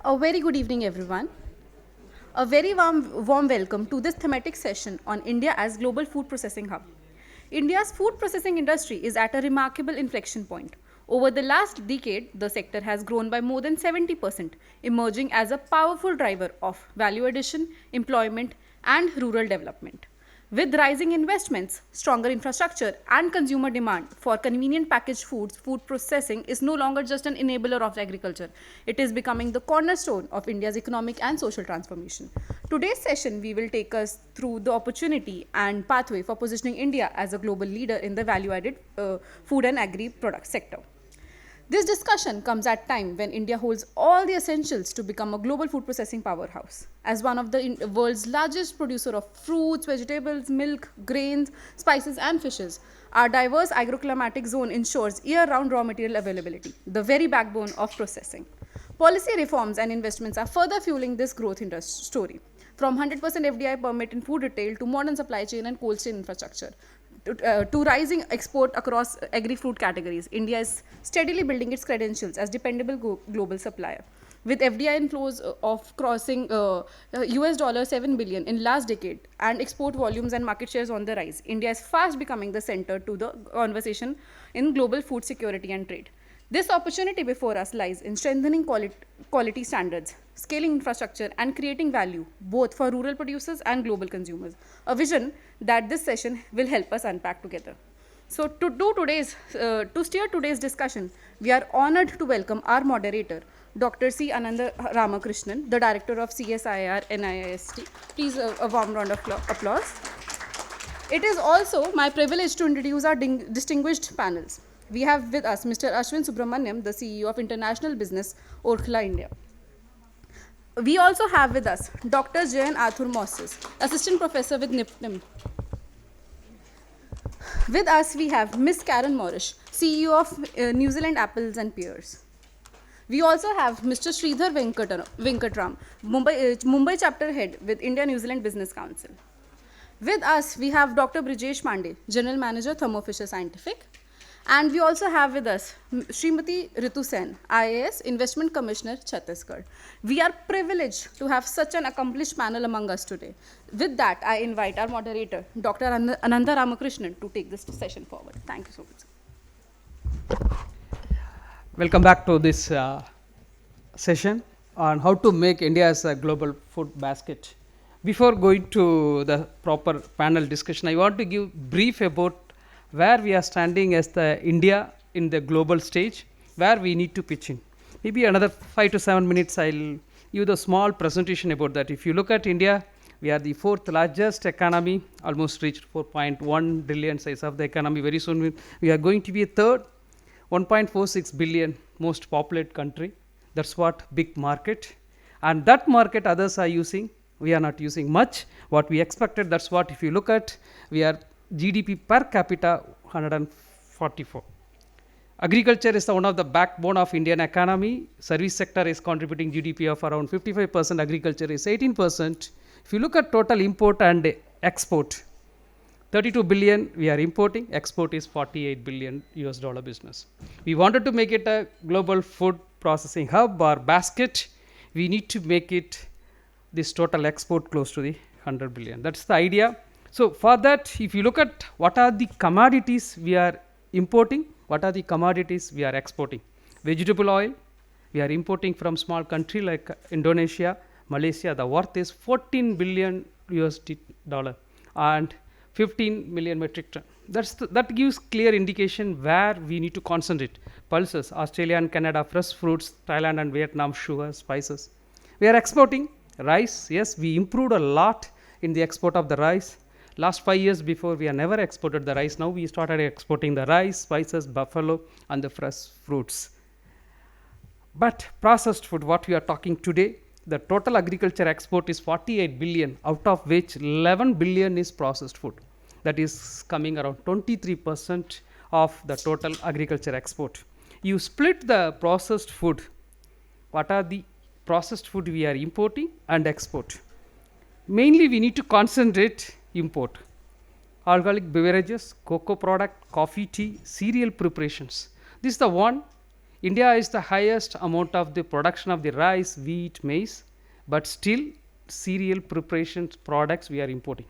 A very good evening, everyone. A very warm welcome to this thematic session on India as global food processing hub. India's food processing industry is at a remarkable inflection point. Over the last decade, the sector has grown by more than 70%, emerging as a powerful driver of value addition, employment, and rural development. With rising investments, stronger infrastructure, and consumer demand for convenient packaged foods, food processing is no longer just an enabler of agriculture. It is becoming the cornerstone of India's economic and social transformation. Today's session, we will take us through the opportunity and pathway for positioning India as a global leader in the value-added food and agri-product sector. This discussion comes at a time when India holds all the essentials to become a global food processing powerhouse. As one of the world's largest producer of fruits, vegetables, milk, grains, spices and fishes, our diverse agroclimatic zone ensures year-round raw material availability, the very backbone of processing. Policy reforms and investments are further fueling this growth story. From 100% FDI permit in food retail to modern supply chain and cold chain infrastructure, to rising export across agri-food categories, India is steadily building its credentials as dependable global supplier. With FDI inflows of crossing US $7 billion in last decade and export volumes and market shares on the rise, India is fast becoming the center to the conversation in global food security and trade. This opportunity before us lies in strengthening quality standards, scaling infrastructure, and creating value both for rural producers and global consumers. A vision that this session will help us unpack together. So, to steer today's discussion, we are honored to welcome our moderator, Dr. C. Ananda Ramakrishnan, the director of CSIR NIST. Please, a warm round of applause. It is also my privilege to introduce our distinguished panels. We have with us Mr. Ashwin Subramaniam, the CEO of International Business, Orkla India. We also have with us Dr. Jayan Athur Moses, Assistant Professor with NIPTIM. With us, we have Ms. Karen Morish, CEO of New Zealand Apples and Pears. We also have Mr. Sridhar Venkatram, Mumbai Chapter Head with India New Zealand Business Council. With us, we have Dr. Brijesh Pandey, General Manager, Thermo Fisher Scientific. And we also have with us Srimati Ritu Sen, IAS Investment Commissioner, Chhattisgarh. We are privileged to have such an accomplished panel among us today. With that, I invite our moderator, Dr. Ananda Ramakrishnan, to take this session forward. Thank you so much. Welcome back to this session on how to make India as a global food basket. Before going to the proper panel discussion, I want to give brief about where we are standing as the India in the global stage, where we need to pitch in. Maybe another 5 to 7 minutes, I'll give the small presentation about that. If you look at India, we are the fourth largest economy, almost reached 4.1 trillion size of the economy. Very soon we are going to be a third, 1.46 billion most populated country. That's what big market. And that market others are using, we are not using much. What we expected, that's what if you look at, we are GDP per capita 144. Agriculture is one of the backbone of Indian economy. Service sector is contributing GDP of around 55%. Agriculture is 18%. If you look at total import and export, 32 billion we are importing. Export is 48 billion US dollar business. We wanted to make it a global food processing hub or basket. We need to make it this total export close to the 100 billion. That's the idea. So for that, if you look at what are the commodities we are importing, what are the commodities we are exporting. Vegetable oil, we are importing from small country like Indonesia, Malaysia. The worth is 14 billion USD dollar and 15 million metric ton. That gives clear indication where we need to concentrate. Pulses, Australia and Canada, fresh fruits, Thailand and Vietnam, sugar, spices. We are exporting rice. Yes, we improved a lot in the export of the rice. Last 5 years before, we have never exported the rice. Now we started exporting the rice, spices, buffalo, and the fresh fruits. But processed food, what we are talking today, the total agriculture export is 48 billion, out of which 11 billion is processed food. That is coming around 23% of the total agriculture export. You split the processed food. What are the processed food we are importing and export? Mainly, we need to concentrate import. Alcoholic beverages, cocoa product, coffee, tea, cereal preparations. This is the one India is the highest amount of the production of the rice, wheat, maize, but still cereal preparations products we are importing.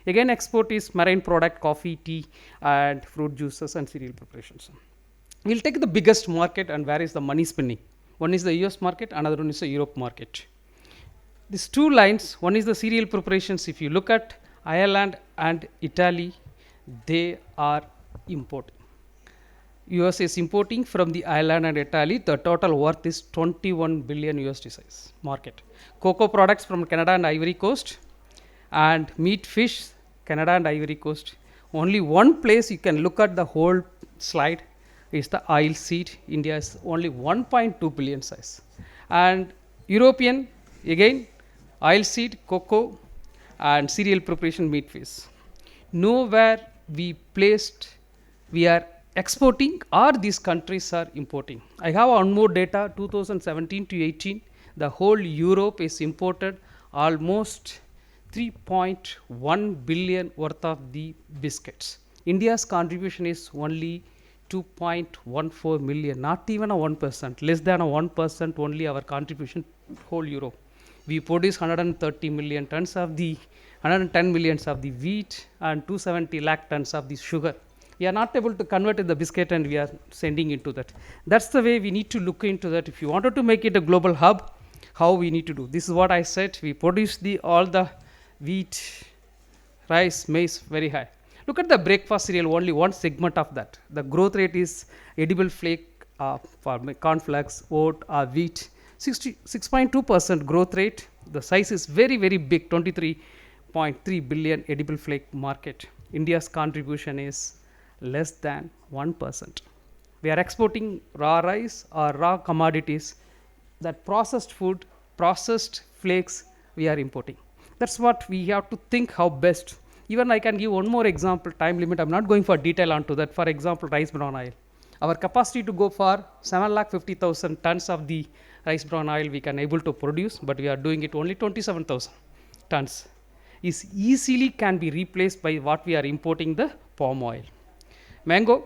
Again, export is marine product, coffee, tea, and fruit juices and cereal preparations. We'll take the biggest market and where is the money spinning. One is the US market, another one is the Europe market. These two lines, one is the cereal preparations. If you look at Ireland and Italy, they are importing. US is importing from the Ireland and Italy. The total worth is 21 billion USD size market. Cocoa products from Canada and Ivory Coast, and meat, fish, Canada and Ivory Coast. Only one place you can look at the whole slide is the oil seed. India is only 1.2 billion size. And European, again, oil seed, cocoa, and cereal preparation, meat, fish. Nowhere we are exporting or these countries are importing. I have one more data, 2017 to 18, the whole Europe is imported almost 3.1 billion worth of the biscuits. India's contribution is only 2.14 million, not even a 1%, less than a 1% only our contribution whole Europe. We produce 130 million tons of the 110 millions of the wheat and 270 lakh tons of the sugar. We are not able to convert the biscuit and we are sending into that. That's the way we need to look into that. If you wanted to make it a global hub, how we need to do. This is what I said. We produce all the wheat, rice, maize very high. Look at the breakfast cereal, only one segment of that. The growth rate is edible flake for cornflakes, oat, wheat. 6.2% growth rate. The size is very, very big, 23.3 billion edible flake market. India's contribution is less than 1%. We are exporting raw rice or raw commodities. That processed food, processed flakes, we are importing. That's what we have to think how best. Even I can give one more example, time limit. I'm not going for detail onto that. For example, rice bran oil. Our capacity to go for 750,000 tons of the rice bran oil we can able to produce, but we are doing it only 27,000 tons. Is easily can be replaced by what we are importing, the palm oil. Mango,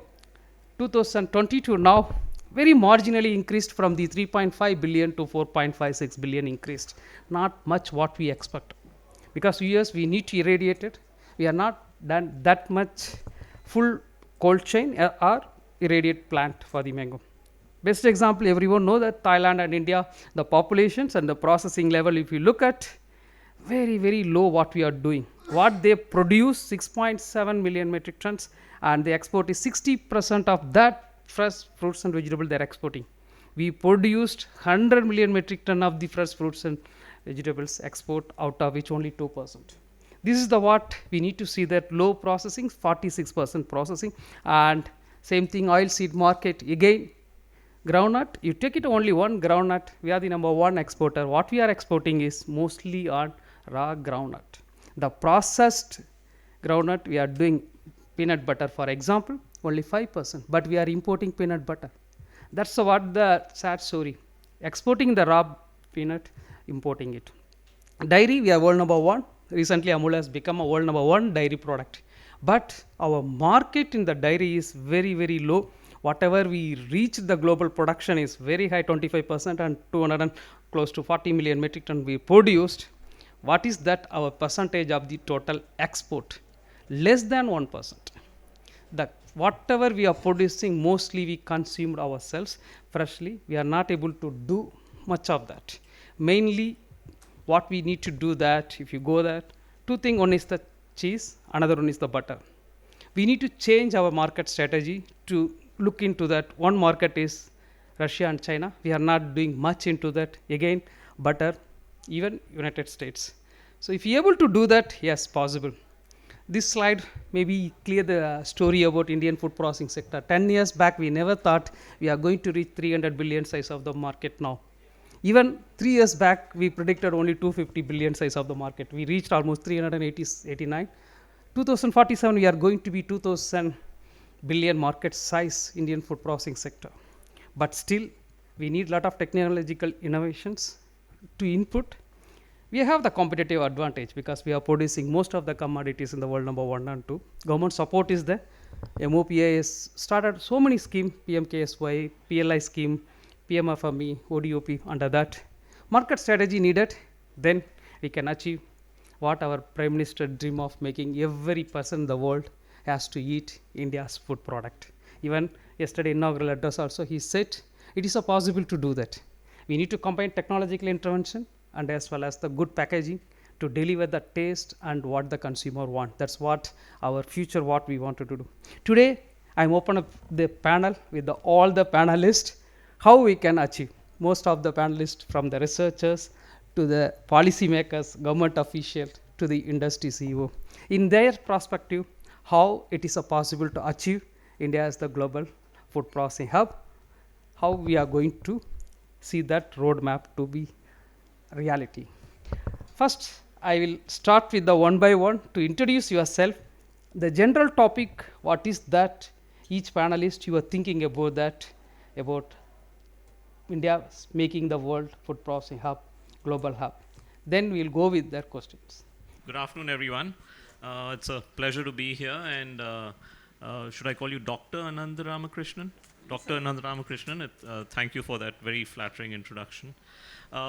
2022 now very marginally increased from the 3.5 billion to 4.56 billion increased. Not much what we expect. Because US we need to irradiate it. We are not done that much full cold chain or irradiate plant for the mango. Best example, everyone know that Thailand and India, the populations and the processing level, if you look at very, very low what we are doing. What they produce 6.7 million metric tons and they export is 60% of that fresh fruits and vegetables they are exporting. We produced 100 million metric ton of the fresh fruits and vegetables export, out of which only 2%. This is the what we need to see, that low processing, 46% processing, and same thing oil seed market. Again, groundnut, you take it only one groundnut, we are the number one exporter. What we are exporting is mostly on raw groundnut. The processed groundnut, we are doing peanut butter, for example, only 5%, but we are importing peanut butter. That's what the sad story. Exporting the raw peanut, importing it. Dairy, we are world number one. Recently, Amul has become a world number one dairy product. But our market in the dairy is very, very low. Whatever we reach, the global production is very high, 25%, and 200 and close to 40 million metric ton we produced. What is that? Our percentage of the total export? Less than 1%. That whatever we are producing, mostly we consumed ourselves freshly. We are not able to do much of that. Mainly, what we need to do that, if you go that, two things, one is the cheese, another one is the butter. We need to change our market strategy to look into that. One market is Russia and China. We are not doing much into that. Again, butter, even United States. So if you are able to do that, yes, possible. This slide maybe clear the story about Indian food processing sector. 10 years back, we never thought we are going to reach 300 billion size of the market now. Even 3 years back, we predicted only 250 billion size of the market. We reached almost 389. 2047, we are going to be 2000 billion market size Indian food processing sector. But still, we need a lot of technological innovations to input. We have the competitive advantage because we are producing most of the commodities in the world number 1 and 2. Government support is there. MOPA has started so many schemes, PMKSY, PLI scheme, PMFME, ODOP, under that. Market strategy needed, then we can achieve what our Prime Minister dream of making every person in the world has to eat India's food product. Even yesterday inaugural address also he said it is a possible to do that. We need to combine technological intervention and as well as the good packaging to deliver the taste and what the consumer want. That's what our future, what we wanted to do. Today, I'm open up the panel with all the panelists, how we can achieve. Most of the panelists from the researchers to the policymakers, government officials, to the industry CEO. In their perspective, how it is possible to achieve India as the global food processing hub, how we are going to see that roadmap to be reality. First, I will start with the one by one to introduce yourself. The general topic, what is that each panelist you are thinking about that, about India making the world food processing hub, global hub. Then we'll go with their questions. Good afternoon, everyone. It's a pleasure to be here. And should I call you Dr. Ananda Ramakrishnan? Dr. Ananda Ramakrishnan, thank you for that very flattering introduction.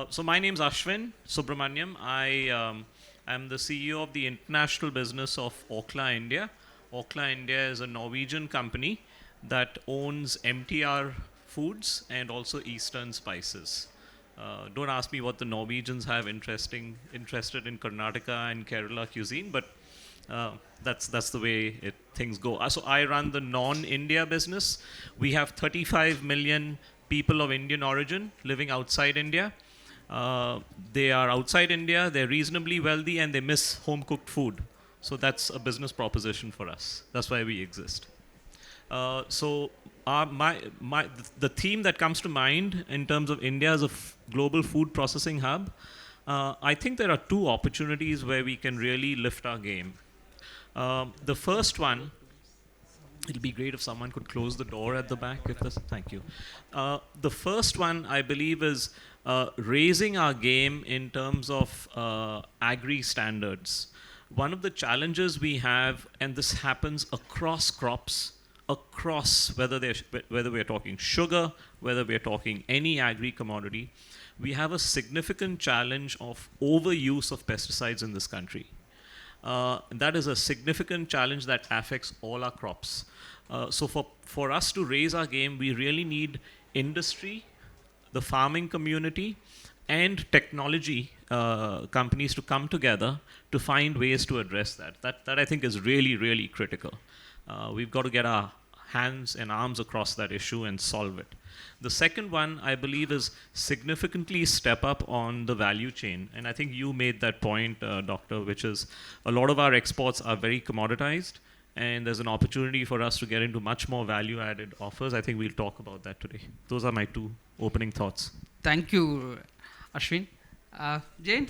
So my name's Ashwin Subramaniam. I am the CEO of the international business of Orkla India. Orkla India is a Norwegian company that owns MTR Foods and also Eastern Spices. Don't ask me what the Norwegians have interested in Karnataka and Kerala cuisine, but that's the way things go. So I run the non-India business. We have 35 million people of Indian origin living outside India. They are outside India, they're reasonably wealthy, and they miss home-cooked food. So that's a business proposition for us. That's why we exist. So the theme that comes to mind in terms of India as a global food processing hub, I think there are two opportunities where we can really lift our game. The first one, it'll be great if someone could close the door at the back. Thank you. The first one, I believe, is raising our game in terms of agri standards. One of the challenges we have, and this happens across crops, whether we're talking sugar, whether we're talking any agri commodity, we have a significant challenge of overuse of pesticides in this country. That is a significant challenge that affects all our crops. So for us to raise our game, we really need industry, the farming community, and technology companies to come together to find ways to address that. That I think is really, really critical. We've got to get our hands and arms across that issue and solve it. The second one, I believe, is significantly step up on the value chain. And I think you made that point, Doctor, which is a lot of our exports are very commoditized, and there's an opportunity for us to get into much more value-added offers. I think we'll talk about that today. Those are my two opening thoughts. Thank you, Ashwin. Jane,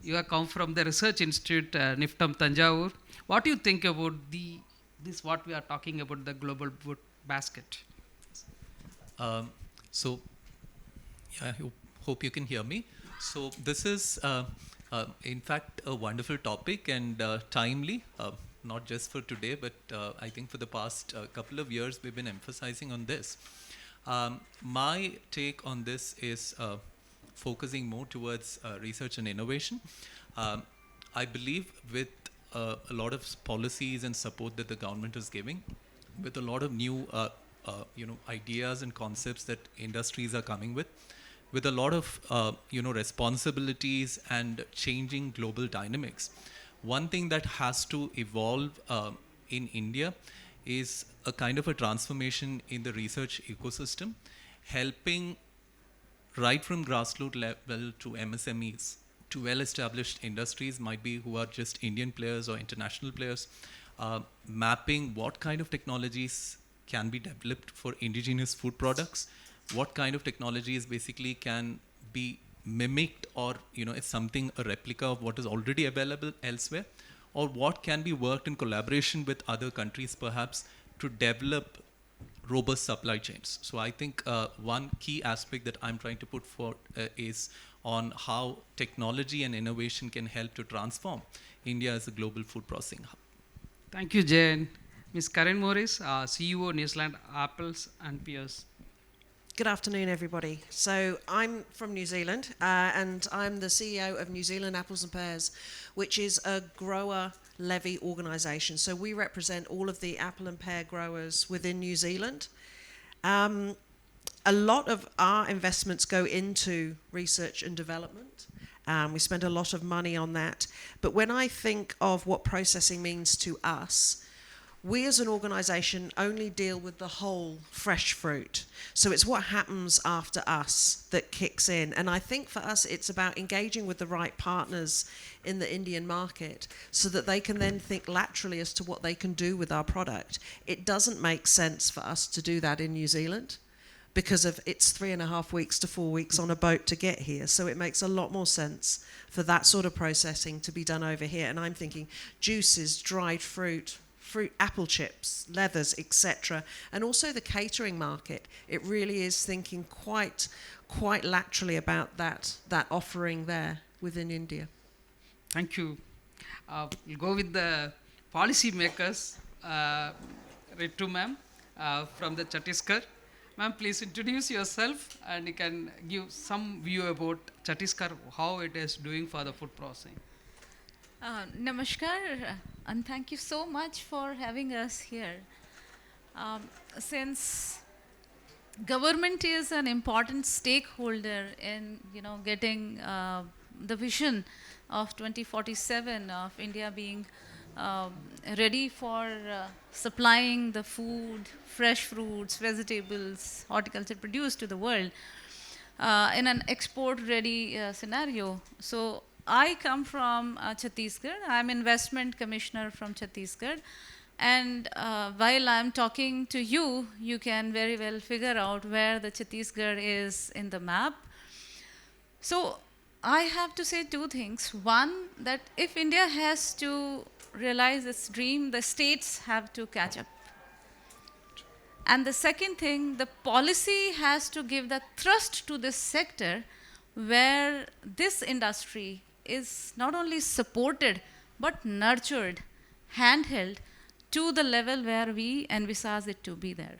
you have come from the Research Institute, NIFTAM Tanjavur. What do you think about this what we are talking about, the global food basket? So, I hope you can hear me. So this is, in fact, a wonderful topic and timely, not just for today, but I think for the past couple of years, we've been emphasizing on this. My take on this is focusing more towards research and innovation. I believe with a lot of policies and support that the government is giving, with a lot of new ideas and concepts that industries are coming with a lot of responsibilities and changing global dynamics. One thing that has to evolve in India is a kind of a transformation in the research ecosystem, helping right from grassroots level to MSMEs, to well-established industries, might be who are just Indian players or international players, mapping what kind of technologies can be developed for indigenous food products, what kind of technologies basically can be mimicked or it's something, a replica of what is already available elsewhere, or what can be worked in collaboration with other countries perhaps to develop robust supply chains. So I think one key aspect that I'm trying to put forth is on how technology and innovation can help to transform India as a global food processing hub. Thank you, Jane. Ms. Karen Morris, CEO, New Zealand Apples and Pears. Good afternoon, everybody. So I'm from New Zealand, and I'm the CEO of New Zealand Apples and Pears, which is a grower levy organisation. So we represent all of the apple and pear growers within New Zealand. A lot of our investments go into research and development. We spend a lot of money on that. But when I think of what processing means to us, we as an organisation only deal with the whole fresh fruit. So it's what happens after us that kicks in. And I think for us, it's about engaging with the right partners in the Indian market so that they can then think laterally as to what they can do with our product. It doesn't make sense for us to do that in New Zealand because of it's 3.5 weeks to 4 weeks on a boat to get here. So it makes a lot more sense for that sort of processing to be done over here. And I'm thinking juices, dried fruit, apple chips, leathers, etc. And also the catering market. It really is thinking quite laterally about that offering there within India. Thank you. We'll go with the policy makers, Ritu ma'am, from the Chhattisgarh. Ma'am, please introduce yourself and you can give some view about Chhattisgarh, how it is doing for the food processing. Namaskar, and thank you so much for having us here. Since government is an important stakeholder in getting the vision of 2047 of India being ready for supplying the food, fresh fruits, vegetables, horticulture produce to the world in an export-ready scenario. So I come from Chhattisgarh. I'm investment commissioner from Chhattisgarh. And while I'm talking to you, you can very well figure out where the Chhattisgarh is in the map. So I have to say two things. One, that if India has to realize its dream, the states have to catch up. And the second thing, the policy has to give the thrust to this sector where this industry is not only supported but nurtured, handheld to the level where we envisage it to be there.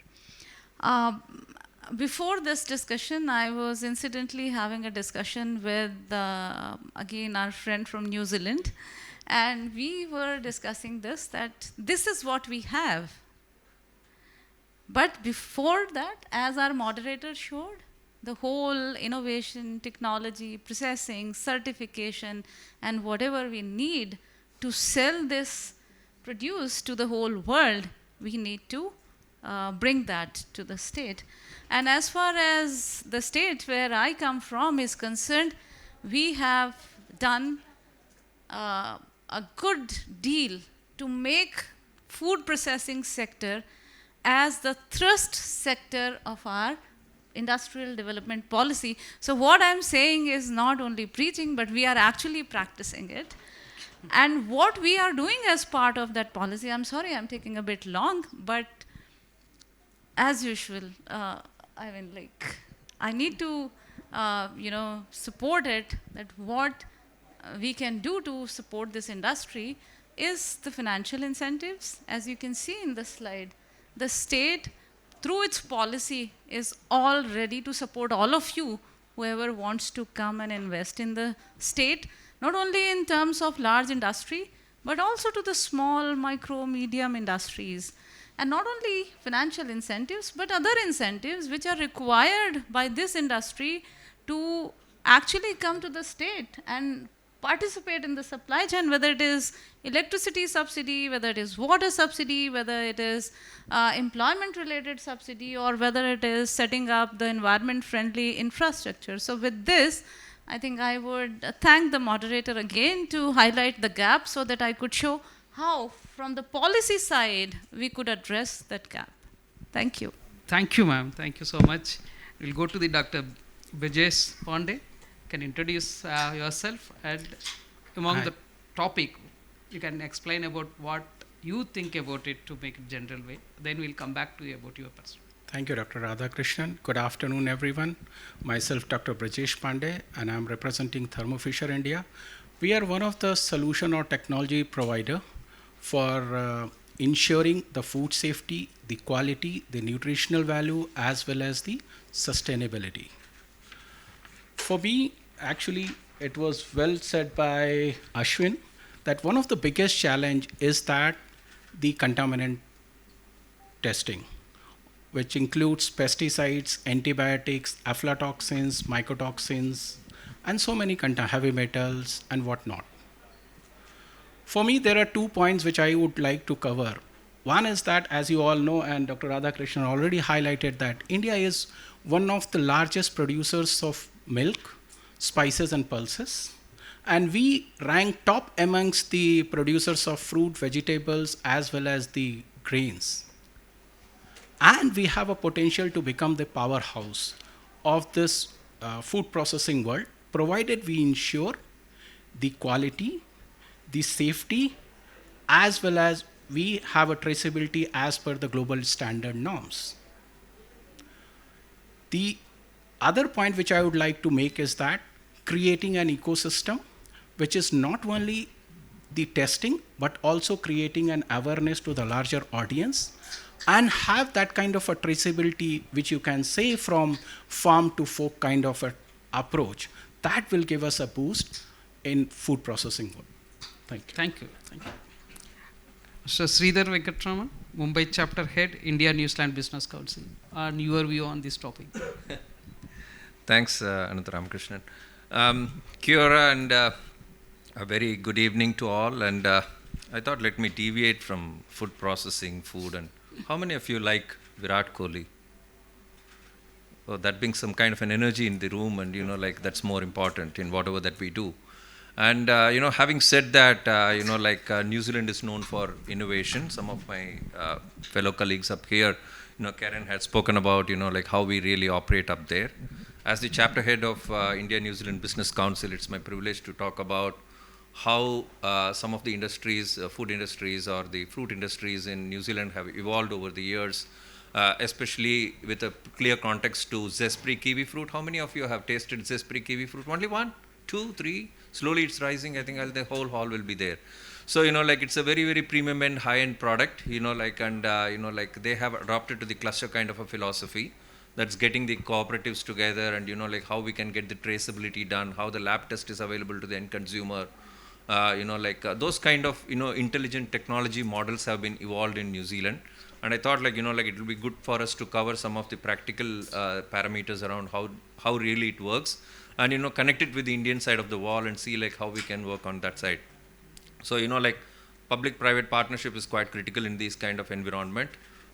Before this discussion, I was incidentally having a discussion with, again, our friend from New Zealand, and we were discussing this, that this is what we have. But before that, as our moderator showed, the whole innovation, technology, processing, certification, and whatever we need to sell this produce to the whole world, we need to bring that to the state. And as far as the state where I come from is concerned, we have done a good deal to make food processing sector as the thrust sector of our industrial development policy. So what I'm saying is not only preaching, but we are actually practicing it. And what we are doing as part of that policy, I'm sorry I'm taking a bit long, but as usual, I need to, support it, that what we can do to support this industry is the financial incentives. As you can see in the slide, the state, through its policy, is all ready to support all of you, whoever wants to come and invest in the state, not only in terms of large industry, but also to the small, micro, medium industries. And not only financial incentives, but other incentives which are required by this industry to actually come to the state and participate in the supply chain, whether it is electricity subsidy, whether it is water subsidy, whether it is employment-related subsidy, or whether it is setting up the environment-friendly infrastructure. So with this, I think I would thank the moderator again to highlight the gap so that I could show how, from the policy side, we could address that gap. Thank you. Thank you, ma'am. Thank you so much. We'll go to the Dr. Brajesh Pandey. Can introduce yourself, and among the topic, you can explain about what you think about it to make it general way. Then we'll come back to you about your person. Thank you, Dr. Radhakrishnan. Good afternoon, everyone. Myself, Dr. Brajesh Pandey, and I'm representing Thermo Fisher India. We are one of the solution or technology provider for ensuring the food safety, the quality, the nutritional value, as well as the sustainability. For me, actually, it was well said by Ashwin that one of the biggest challenge is that the contaminant testing, which includes pesticides, antibiotics, aflatoxins, mycotoxins, and so many heavy metals and whatnot. For me, there are 2 points which I would like to cover. One is that, as you all know, and Dr. Radhakrishnan already highlighted, that India is one of the largest producers of milk, spices, and pulses. And we rank top amongst the producers of fruit, vegetables, as well as the grains. And we have a potential to become the powerhouse of this food processing world, provided we ensure the quality, the safety, as well as we have a traceability as per the global standard norms. The other point which I would like to make is that creating an ecosystem which is not only the testing but also creating an awareness to the larger audience and have that kind of a traceability which you can say from farm to fork kind of an approach, that will give us a boost in food processing world. Thank you. Thank you. Thank you. Mr. Sridhar Venkatraman, Mumbai Chapter Head, India New Zealand Business Council, and your view on this topic. Thanks, Ananta Ramakrishnan. Kiora and a very good evening to all. And I thought let me deviate from food processing, food. And how many of you like Virat Kohli? Oh, that brings some kind of an energy in the room, and like that's more important in whatever that we do. And having said that, New Zealand is known for innovation. Some of my fellow colleagues up here, Karen had spoken about, how we really operate up there. As the chapter head of India New Zealand Business Council, it's my privilege to talk about how some of the industries, food industries or the fruit industries in New Zealand have evolved over the years, especially with a clear context to Zespri kiwi fruit. How many of you have tasted Zespri kiwi fruit? Only 1, 2, 3? Slowly it's rising. I think the whole hall will be there. So, it's a very, very premium and high-end product, they have adopted to the cluster kind of a philosophy that's getting the cooperatives together and, how we can get the traceability done, how the lab test is available to the end consumer. Those kind of, intelligent technology models have been evolved in New Zealand. And I thought it will be good for us to cover some of the practical parameters around how really it works. And connect it with the Indian side of the wall and see how we can work on that side. So public-private partnership is quite critical in this kind of environment.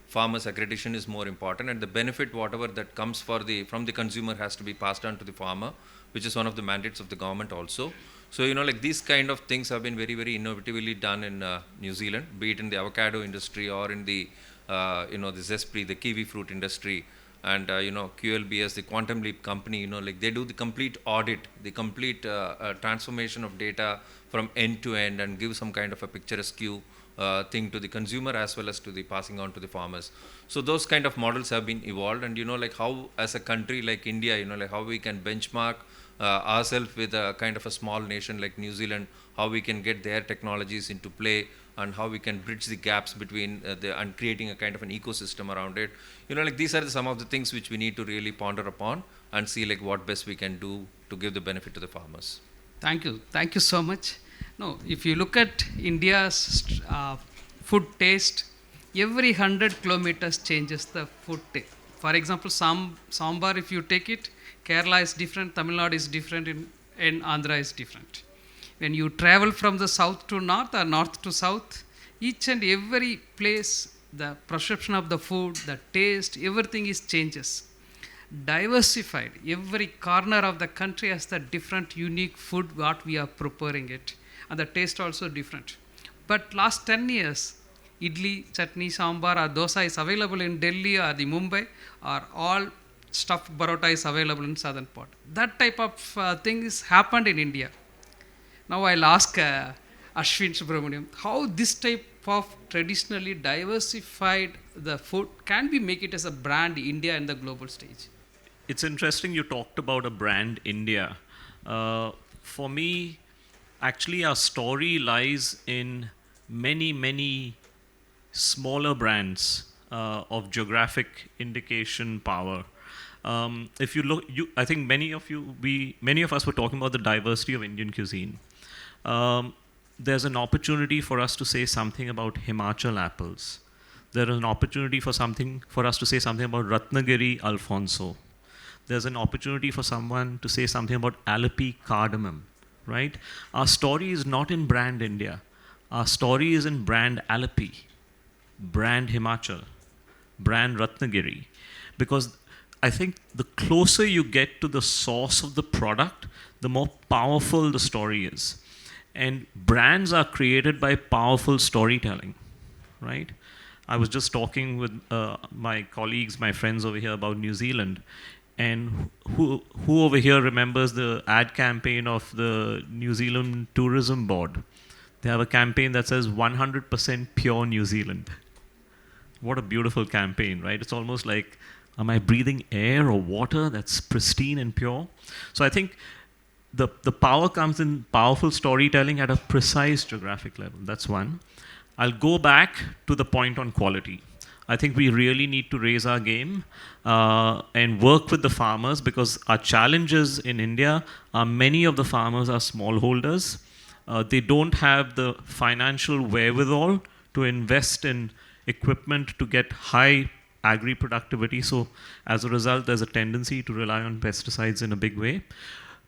Farmers accreditation is more important, and the benefit whatever that comes from the consumer has to be passed on to the farmer, which is one of the mandates of the government also. So these kind of things have been very, very innovatively done in New Zealand, be it in the avocado industry or in the the Zespri, the kiwi fruit industry. And QLBS, the Quantum Leap company, they do the complete audit, the complete transformation of data from end to end, and give some kind of a picturesque thing to the consumer as well as to the passing on to the farmers. So those kind of models have been evolved, and how as a country like India, how we can benchmark ourselves with a kind of a small nation like New Zealand, how we can get their technologies into play, and how we can bridge the gaps between and creating a kind of an ecosystem around it. These are some of the things which we need to really ponder upon and see what best we can do to give the benefit to the farmers. Thank you. Thank you so much. No, if you look at India's food taste, every 100 kilometers changes the food taste. For example, sambar, if you take it, Kerala is different, Tamil Nadu is different, and Andhra is different. When you travel from the south to north or north to south, each and every place, the perception of the food, the taste, everything is changes. Diversified, every corner of the country has the different unique food what we are preparing it, and the taste also different. But last 10 years, idli, chutney, sambar or dosa is available in Delhi or the Mumbai, or all stuffed parota is available in southern part. That type of thing is happened in India. Now I'll ask Ashwin Subramaniam, how this type of traditionally diversified the food, can we make it as a brand India in the global stage? It's interesting you talked about a brand India. For me, actually our story lies in many, many smaller brands of geographic indication power. If you look, I think many of us were talking about the diversity of Indian cuisine. There's an opportunity for us to say something about Himachal apples. There is an opportunity for us to say something about Ratnagiri Alfonso. There's an opportunity for someone to say something about Alleppey cardamom, right? Our story is not in brand India. Our story is in brand Alleppey, brand Himachal, brand Ratnagiri. Because I think the closer you get to the source of the product, the more powerful the story is. And brands are created by powerful storytelling, right? I was just talking with my colleagues, my friends over here about New Zealand. And who over here remembers the ad campaign of the New Zealand Tourism Board? They have a campaign that says 100% pure New Zealand. What a beautiful campaign, right? It's almost like, am I breathing air or water that's pristine and pure? So I think the power comes in powerful storytelling at a precise geographic level. That's one. I'll go back to the point on quality. I think we really need to raise our game and work with the farmers, because our challenges in India are many of the farmers are smallholders. They don't have the financial wherewithal to invest in equipment to get high agri-productivity. So as a result, there's a tendency to rely on pesticides in a big way.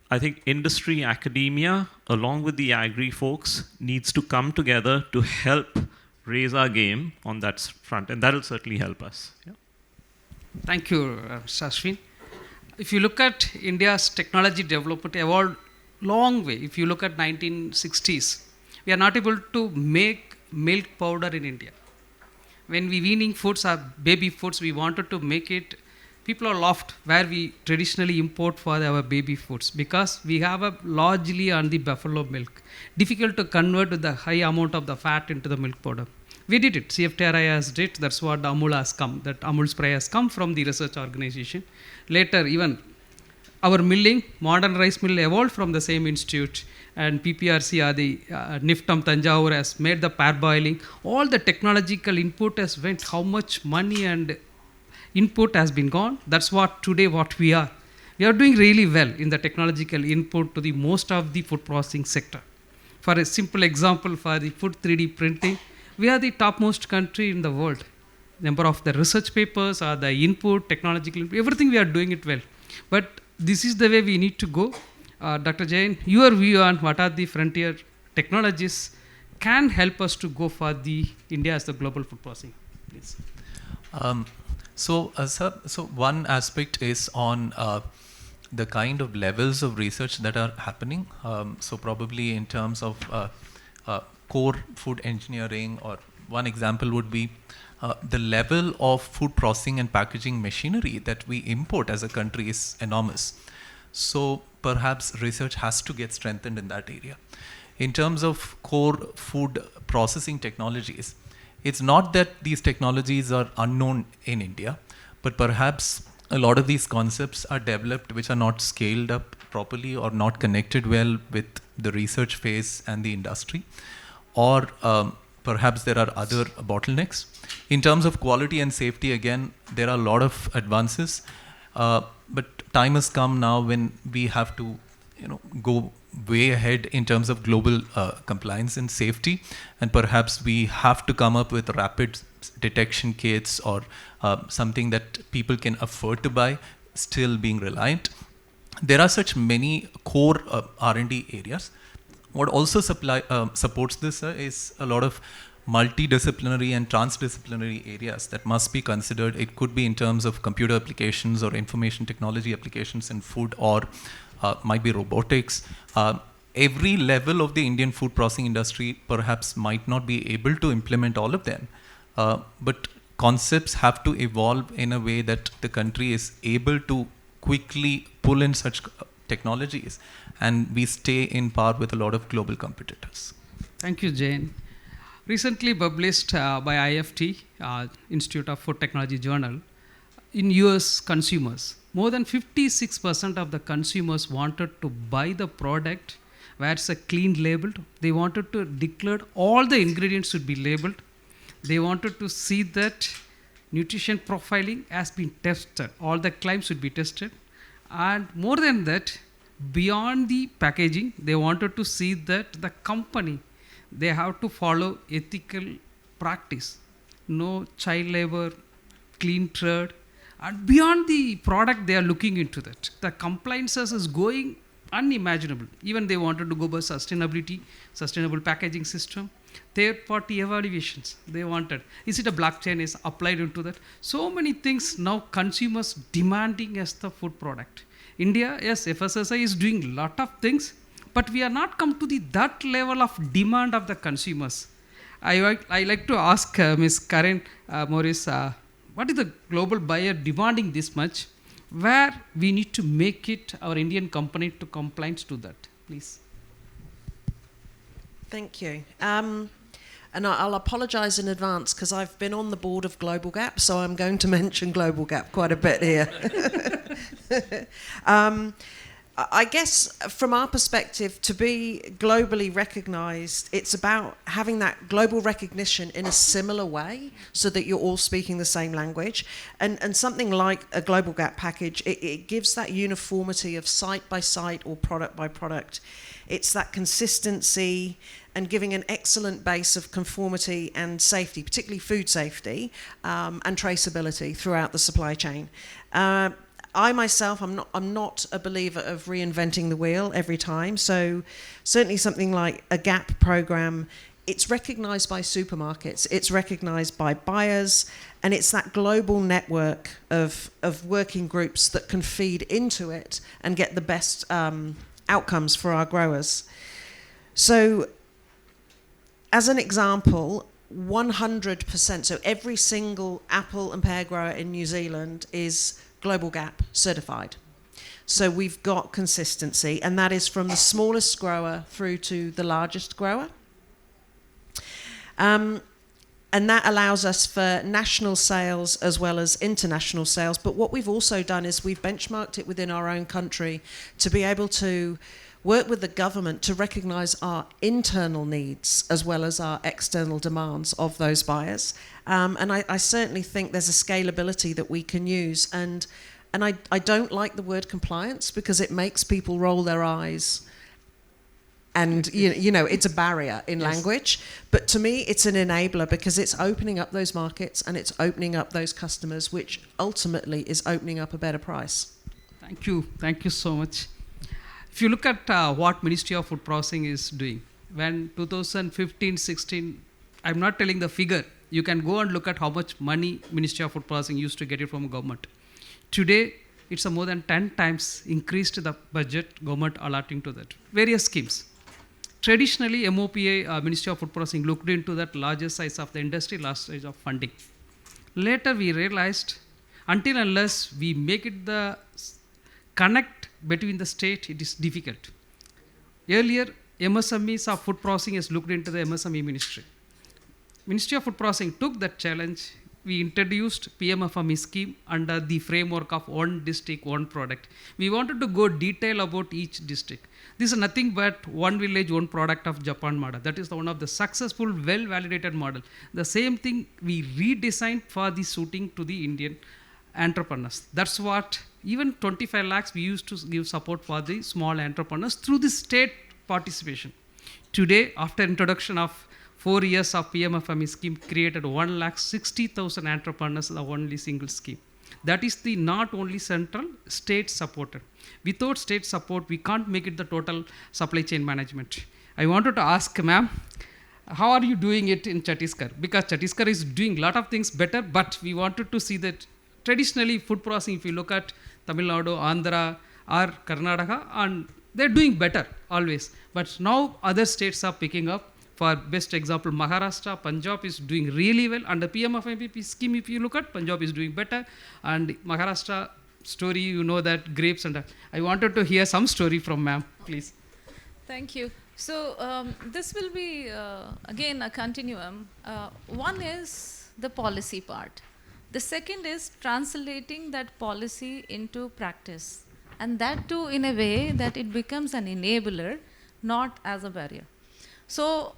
I think industry, academia, along with the agri folks, needs to come together to help raise our game on that front, and that will certainly help us. Yeah. Thank you, Ashwin. If you look at India's technology development, evolved long way. If you look at 1960s, we are not able to make milk powder in India. When we weaning foods or baby foods, we wanted to make it. People are laughed where we traditionally import for our baby foods, because we have a largely on the buffalo milk. Difficult to convert with the high amount of the fat into the milk powder. We did it. CFTRI has did. That's what Amul has come. That Amul spray has come from the research organization. Later, even our milling, modern rice mill evolved from the same institute, and PPRC or the NIFTAM Tanjavur has made the parboiling. All the technological input has went, how much money and input has been gone. That's what today what we are. We are doing really well in the technological input to the most of the food processing sector. For a simple example, for the food 3D printing, we are the topmost country in the world. Number of the research papers or the input, technological input, everything we are doing it well. But this is the way we need to go. Dr. Jain, your view on what are the frontier technologies can help us to go for the India as the global food processing, please. So one aspect is on the kind of levels of research that are happening. So probably in terms of core food engineering, or one example would be the level of food processing and packaging machinery that we import as a country is enormous. So perhaps research has to get strengthened in that area. In terms of core food processing technologies, it's not that these technologies are unknown in India, but perhaps a lot of these concepts are developed which are not scaled up properly or not connected well with the research phase and the industry, or perhaps there are other bottlenecks. In terms of quality and safety, again, there are a lot of advances, but time has come now when we have to go way ahead in terms of global compliance and safety, and perhaps we have to come up with rapid detection kits or something that people can afford to buy, still being reliant. There are such many core R&D areas. What also supports this is a lot of multidisciplinary and transdisciplinary areas that must be considered. It could be in terms of computer applications or information technology applications in food, or might be robotics. Every level of the Indian food processing industry perhaps might not be able to implement all of them, but concepts have to evolve in a way that the country is able to quickly pull in such technologies, and we stay in par with a lot of global competitors. Thank you, Jain. Recently published by IFT, Institute of Food Technology Journal, in US consumers, more than 56% of the consumers wanted to buy the product where it's a clean labeled. They wanted to declare all the ingredients should be labeled. They wanted to see that nutrition profiling has been tested. All the claims should be tested. And more than that, beyond the packaging, they wanted to see that the company, they have to follow ethical practice. No child labor, clean trade. And beyond the product, they are looking into that. The compliances is going unimaginable. Even they wanted to go by sustainability, sustainable packaging system, third-party evaluations they wanted. Is it a blockchain is applied into that? So many things now consumers demanding as the food product. India, yes, FSSI is doing lot of things, but we are not come to that level of demand of the consumers. I like to ask Ms. Karen Morris, what is the global buyer demanding this much? Where we need to make it our Indian company to compliance to that, please. Thank you. And I'll apologise in advance because I've been on the board of Global Gap, so I'm going to mention Global Gap quite a bit here. I guess from our perspective, to be globally recognised, it's about having that global recognition in a similar way so that you're all speaking the same language. And something like a Global Gap package, it gives that uniformity of site by site or product by product. It's that consistency and giving an excellent base of conformity and safety, particularly food safety, and traceability throughout the supply chain. I myself, I'm not a believer of reinventing the wheel every time. So certainly something like a GAP program, it's recognised by supermarkets, it's recognised by buyers, and it's that global network of working groups that can feed into it and get the best outcomes for our growers. So as an example, 100%, so every single apple and pear grower in New Zealand is Global Gap certified. So we've got consistency, and that is from the smallest grower through to the largest grower. And that allows us for national sales as well as international sales. But what we've also done is we've benchmarked it within our own country to be able to work with the government to recognise our internal needs as well as our external demands of those buyers. And I certainly think there's a scalability that we can use. And I don't like the word compliance because it makes people roll their eyes. And, you know, it's a barrier in language. But to me, it's an enabler because it's opening up those markets and it's opening up those customers, which ultimately is opening up a better price. Thank you. Thank you so much. If you look at what Ministry of Food Processing is doing, when 2015-16, I'm not telling the figure, you can go and look at how much money Ministry of Food Processing used to get it from government. Today, it's a more than 10 times increased the budget government allotting to that. Various schemes. Traditionally, MOPA, Ministry of Food Processing, looked into that larger size of the industry, large size of funding. Later, we realized, until unless we make it the connect between the state, it is difficult. Earlier, MSMEs of food processing has looked into the MSME ministry. Ministry of Food Processing took that challenge. We introduced PMFME scheme under the framework of one district, one product. We wanted to go detail about each district. This is nothing but one village, one product of Japan model. That is one of the successful, well-validated model. The same thing we redesigned for the suiting to the Indian entrepreneurs. That's what, even 25 lakhs we used to give support for the small entrepreneurs through the state participation. Today, after introduction of 4 years of PMFME scheme, created 1,60,000 entrepreneurs, the only single scheme. That is the not only central, state supported. Without state support, we can't make it the total supply chain management. I wanted to ask, ma'am, how are you doing it in Chhattisgarh? Because Chhattisgarh is doing a lot of things better, but we wanted to see that traditionally food processing, if you look at Tamil Nadu, Andhra, or Karnataka, and they're doing better always. But now other states are picking up. For best example, Maharashtra, Punjab is doing really well. Under PMFME scheme, if you look at, Punjab is doing better. And Maharashtra story, you know that grapes and I wanted to hear some story from ma'am, please. Thank you. So this will be, again, a continuum. One is the policy part. The second is translating that policy into practice. And that too in a way that it becomes an enabler, not as a barrier. So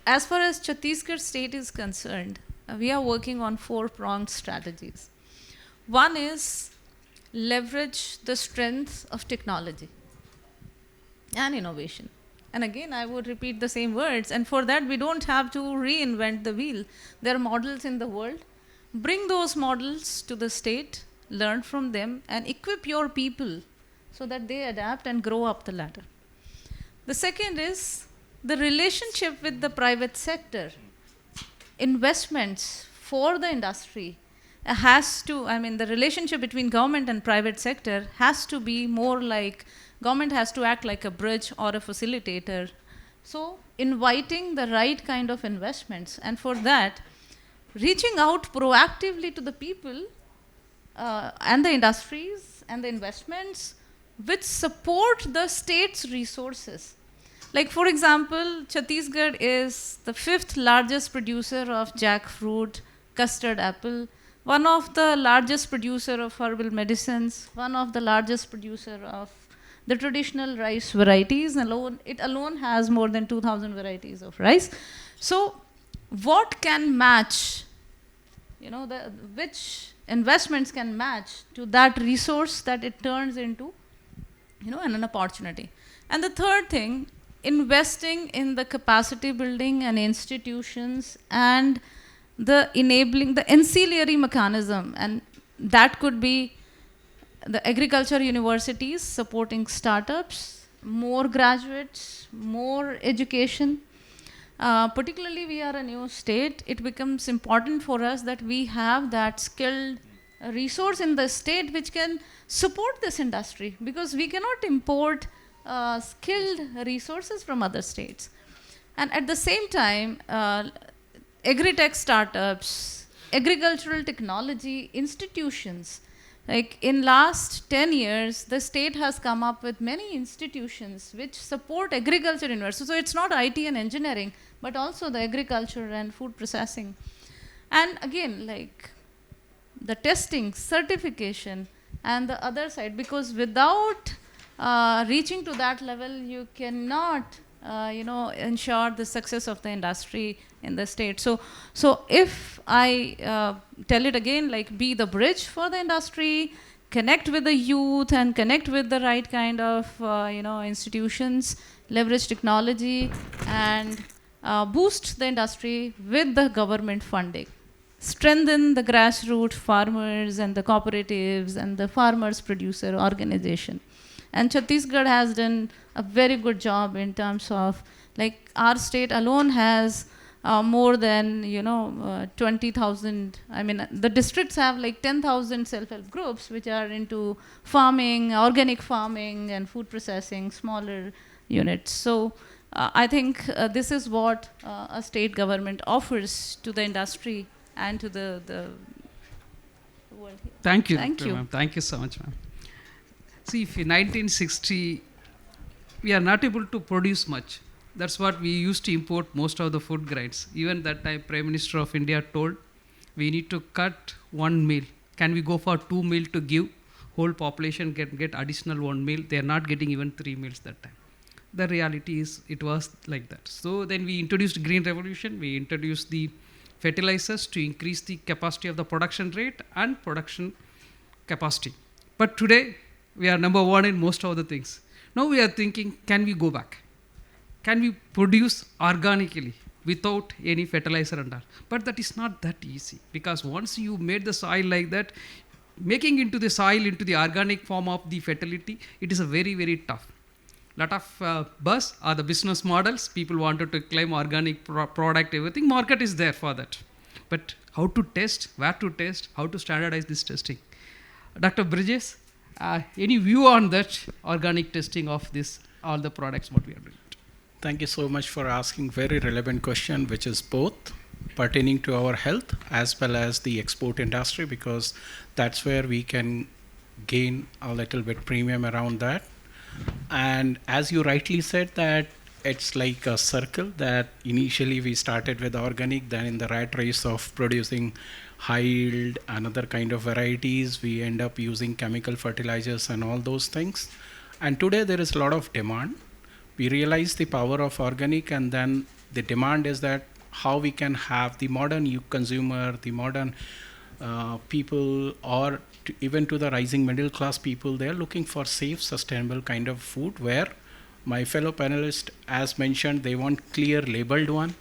as far as Chhattisgarh state is concerned, we are working on 4-pronged strategies. One is leverage the strength of technology and innovation. And again, I would repeat the same words. And for that, we don't have to reinvent the wheel. There are models in the world. Bring those models to the state, learn from them, and equip your people so that they adapt and grow up the ladder. The second is the relationship with the private sector. Investments for the industry has to, the relationship between government and private sector has to be more like government has to act like a bridge or a facilitator. So inviting the right kind of investments, and for that, reaching out proactively to the people and the industries and the investments which support the state's resources. Like for example, Chhattisgarh is the 5th largest producer of jackfruit, custard apple, one of the largest producer of herbal medicines, one of the largest producer of the traditional rice varieties. It alone has more than 2,000 varieties of rice. So what can match, which investments can match to that resource that it turns into, an opportunity. And the third thing, investing in the capacity building and institutions and the enabling, the ancillary mechanism, and that could be the agriculture universities supporting startups, more graduates, more education. Particularly we are a new state, it becomes important for us that we have that skilled resource in the state which can support this industry, because we cannot import skilled resources from other states. And at the same time, agri-tech startups, agricultural technology institutions, like in last 10 years, the state has come up with many institutions which support agriculture universities. So it's not IT and engineering, but also the agriculture and food processing. And again, like the testing, certification, and the other side, because without reaching to that level, you cannot, ensure the success of the industry in the state. So if I tell it again, like be the bridge for the industry, connect with the youth and connect with the right kind of, institutions, leverage technology, and boost the industry with the government funding. Strengthen the grassroots farmers and the cooperatives and the farmers producer organization. And Chhattisgarh has done a very good job in terms of, like our state alone has more than 20,000. The districts have like 10,000 self-help groups which are into farming, organic farming, and food processing, smaller units. So I think this is what a state government offers to the industry and to the world here. Thank you, Thank you. ma'am. Thank you so much, ma'am. See, if in 1960 we are not able to produce much, that's what we used to import most of the food grains. Even that time, Prime Minister of India told we need to cut 1 meal. Can we go for 2 meal to give? Whole population can get additional 1 meal. They are not getting even 3 meals that time. The reality is it was like that. So then we introduced Green Revolution. We introduced the fertilizers to increase the capacity of the production rate and production capacity. But today, we are number one in most of the things. Now we are thinking, can we go back? Can we produce organically without any fertilizer and all? But that is not that easy, because once you made the soil like that, making into the soil into the organic form of the fertility, it is a very, very tough. Lot of buzz are the business models. People wanted to claim organic product, everything. Market is there for that. But how to test, where to test, how to standardize this testing? Dr. Bridges, any view on that organic testing of this, all the products, what we are doing? Thank you so much for asking very relevant question, which is both pertaining to our health as well as the export industry, because that's where we can gain a little bit premium around that. And as you rightly said, that it's like a circle, that initially we started with organic, then in the rat race of producing high yield and other kind of varieties, we end up using chemical fertilizers and all those things. And today there is a lot of demand. We realize the power of organic, and then The demand is that how we can have the modern consumer, the modern people, or even to the rising middle class people, they're looking for safe, sustainable kind of food where my fellow panelists, as mentioned, they want clear labeled one,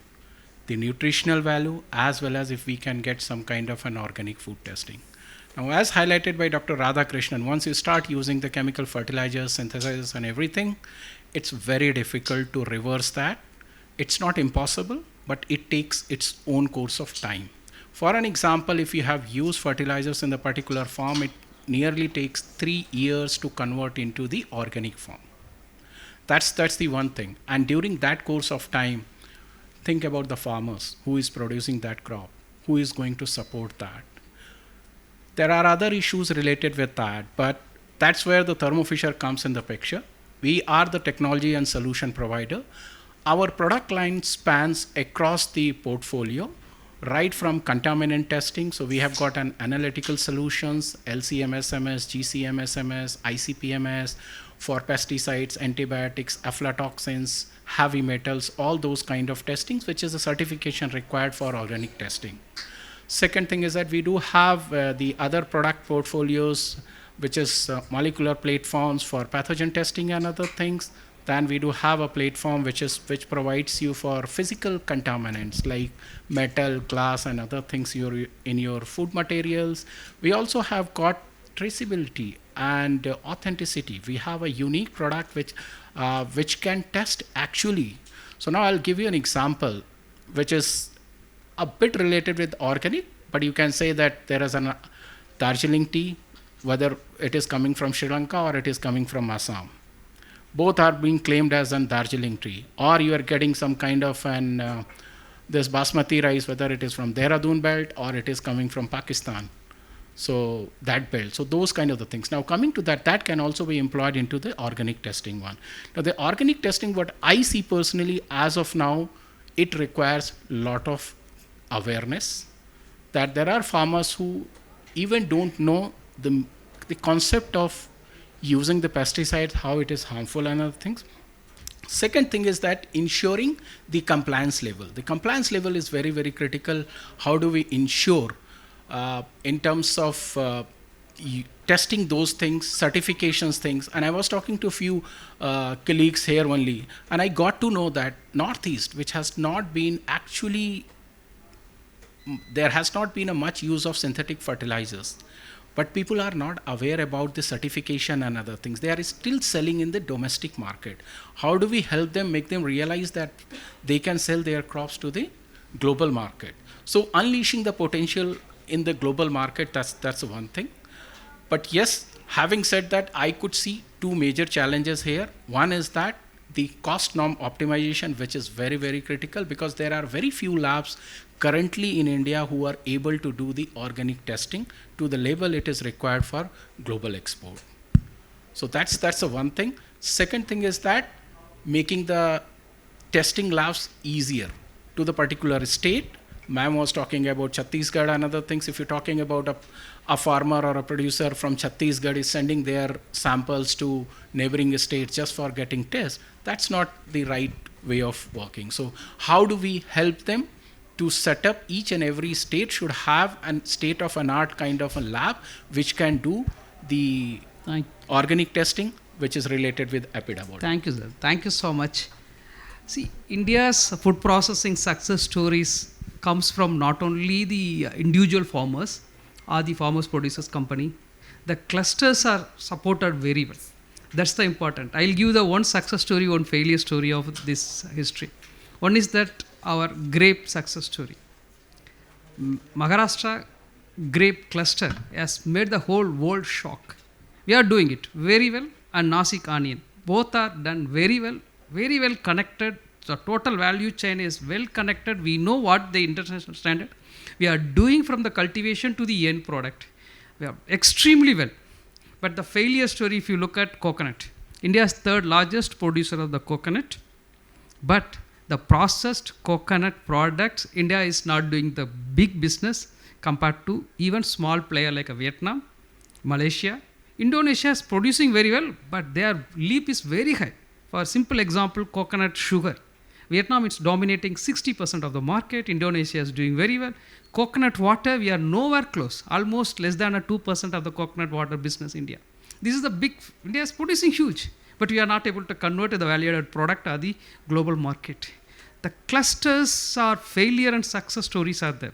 the nutritional value, as well as if we can get some kind of an organic food testing. Now, as highlighted by Dr. Radhakrishnan, once you start using the chemical fertilizers, synthesizers and everything, it's very difficult to reverse that. It's not impossible, but it takes its own course of time. For an example, if you have used fertilizers in the particular form, it nearly takes 3 years to convert into the organic form. That's the one thing. And during that course of time, think about the farmers who is producing that crop, who is going to support that. There are other issues related with that, but that's where the Thermo Fisher comes in the picture. We are the technology and solution provider. Our product line spans across the portfolio, right from contaminant testing. So we have got an analytical solutions, LC-MS/MS, GC-MS/MS, ICP-MS for pesticides, antibiotics, aflatoxins, heavy metals, all those kind of testings, which is a certification required for organic testing. Second thing is that we do have the other product portfolios, which is molecular platforms for pathogen testing and other things. Then we do have a platform which provides you for physical contaminants like metal, glass, and other things in your food materials. We also have got traceability and authenticity. We have a unique product which can test actually. So now I'll give you an example, which is a bit related with organic, but you can say that there is an Darjeeling tea, whether it is coming from Sri Lanka or it is coming from Assam. Both are being claimed as an Darjeeling tea, or you are getting some kind of this basmati rice, whether it is from Dehradun belt or it is coming from Pakistan. So that belt, so those kind of the things. Now coming to that can also be employed into the organic testing one. Now the organic testing, what I see personally as of now, it requires a lot of awareness that there are farmers who even don't know the concept of using the pesticides, how it is harmful and other things. Second thing is that ensuring the compliance level. The compliance level is very, very critical. How do we ensure in terms of testing those things, certifications things. And I was talking to a few colleagues here only, and I got to know that Northeast, which has not been actually, there has not been a much use of synthetic fertilizers. But people are not aware about the certification and other things. They are still selling in the domestic market. How do we help them, make them realize that they can sell their crops to the global market? So unleashing the potential in the global market, that's one thing. But yes, having said that, I could see two major challenges here. One is that the cost norm optimization, which is very, very critical, because there are very few labs currently in India who are able to do the organic testing to the level it is required for global export. So that's the one thing. Second thing is that making the testing labs easier to the particular state. Ma'am was talking about Chhattisgarh and other things. If you're talking about a farmer or a producer from Chhattisgarh is sending their samples to neighboring states just for getting tests, that's not the right way of working. So how do we help them to set up? Each and every state should have a state-of-an-art kind of a lab which can do the organic testing, which is related with Epidabote. Thank you, sir. Thank you so much. See, India's food processing success stories comes from not only the individual farmers or the farmers producers company. The clusters are supported very well. That's the important. I'll give the one success story, one failure story of this history. One is that our grape success story. Maharashtra grape cluster has made the whole world shock. We are doing it very well, and Nasik onion. Both are done very well connected. The total value chain is well connected. We know what the international standard. We are doing from the cultivation to the end product. We are extremely well. But the failure story, if you look at coconut, India's third largest producer of the coconut, but the processed coconut products, India is not doing the big business compared to even small player like a Vietnam, Malaysia. Indonesia is producing very well, but their leap is very high. For simple example, coconut sugar. Vietnam is dominating 60% of the market. Indonesia is doing very well. Coconut water, we are nowhere close, almost less than a 2% of the coconut water business India. This is the big, India is producing huge, but we are not able to convert to the value-added product or the global market. The clusters are failure and success stories are there.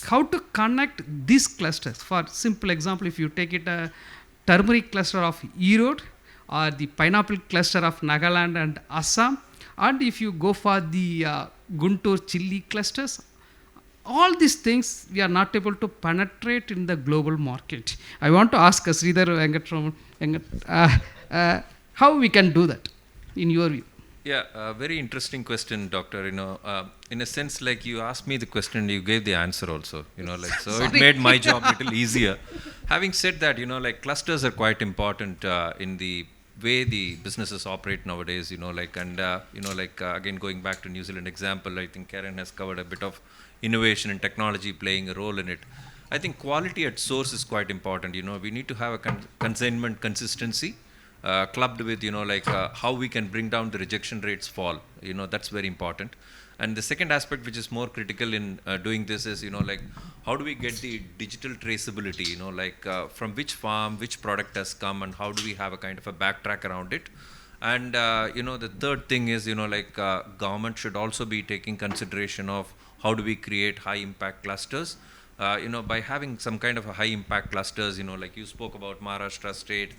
How to connect these clusters? For simple example, if you take it a turmeric cluster of Erode or the pineapple cluster of Nagaland and Assam, and if you go for the Guntur chili clusters, all these things we are not able to penetrate in the global market. I want to ask Sridhar Venkat, how we can do that in your view? Yeah, very interesting question, Doctor. In a sense, like you asked me the question, you gave the answer also. So it made my job a little easier. Having said that, like clusters are quite important in the way the businesses operate nowadays. Again, going back to New Zealand example, I think Karen has covered a bit of innovation and technology playing a role in it. I think quality at source is quite important. We need to have a consignment consistency. Clubbed with how we can bring down the rejection rates fall, that's very important. And the second aspect which is more critical in doing this is how do we get the digital traceability, from which farm which product has come and how do we have a kind of a backtrack around it. And the third thing is government should also be taking consideration of how do we create high impact clusters. By having some kind of a high impact clusters, like you spoke about Maharashtra state.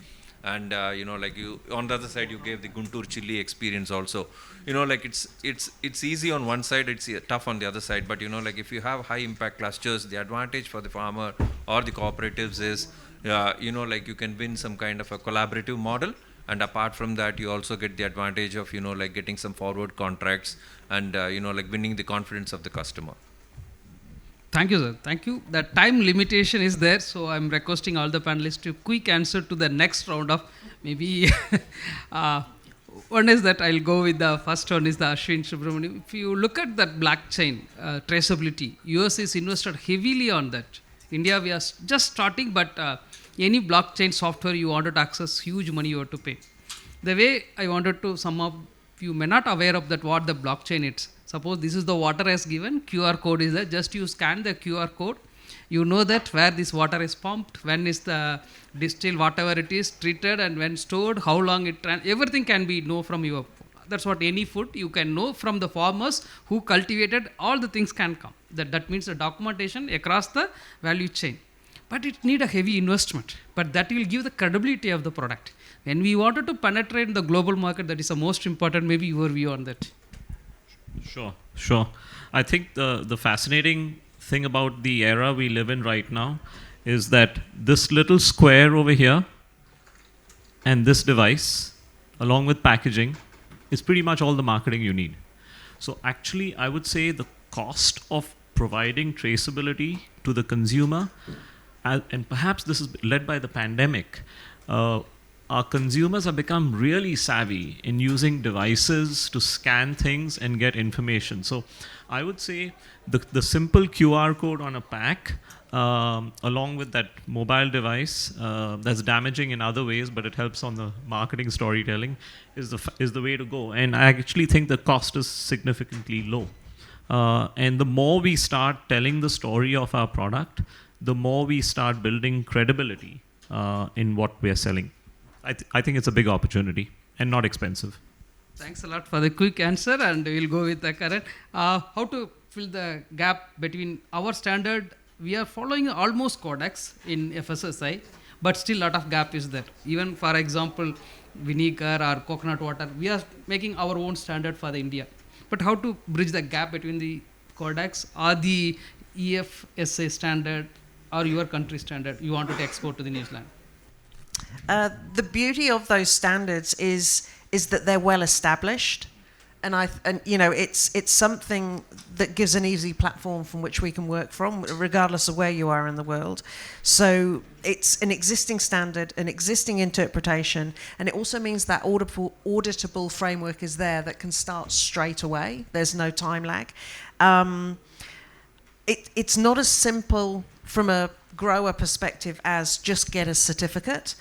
And you on the other side you gave the Guntur chili experience also. It's easy on one side, it's tough on the other side. But if you have high impact clusters, the advantage for the farmer or the cooperatives is you can win some kind of a collaborative model. And apart from that, you also get the advantage of getting some forward contracts and winning the confidence of the customer. Thank you, sir. Thank you. The time limitation is there, so I'm requesting all the panelists to quick answer to the next round of maybe. One is that I'll go with the first one is the Ashwin Subramaniam. If you look at that blockchain traceability, US is invested heavily on that. India, we are just starting, but any blockchain software you wanted to access, huge money you have to pay. The way I wanted to, some of you may not aware of that what the blockchain is. Suppose this is the water as given, QR code is there, just you scan the QR code, you know that where this water is pumped, when is the distilled, whatever it is, treated and when stored, how long it, everything can be know from your, that's what any food you can know from the farmers who cultivated, all the things can come. That means the documentation across the value chain. But it need a heavy investment, but that will give the credibility of the product. When we wanted to penetrate the global market, that is the most important, maybe your view on that. Sure. I think the fascinating thing about the era we live in right now is that this little square over here and this device, along with packaging, is pretty much all the marketing you need. So actually, I would say the cost of providing traceability to the consumer, and perhaps this is led by the pandemic, our consumers have become really savvy in using devices to scan things and get information. So I would say the simple QR code on a pack, along with that mobile device that's damaging in other ways, but it helps on the marketing storytelling, is the way to go. And I actually think the cost is significantly low. And the more we start telling the story of our product, the more we start building credibility in what we are selling. I think it's a big opportunity and not expensive. Thanks a lot for the quick answer, and we'll go with the current. How to fill the gap between our standard? We are following almost codex in FSSAI, but still a lot of gap is there. Even for example, vinegar or coconut water, we are making our own standard for the India. But how to bridge the gap between the codex or the EFSA standard or your country standard you wanted to export to the New Zealand? The beauty of those standards is that they're well established, and it's something that gives an easy platform from which we can work from, regardless of where you are in the world. So it's an existing standard, an existing interpretation, and it also means that auditable framework is there that can start straight away. There's no time lag. It's not as simple from a grower perspective as just get a certificate.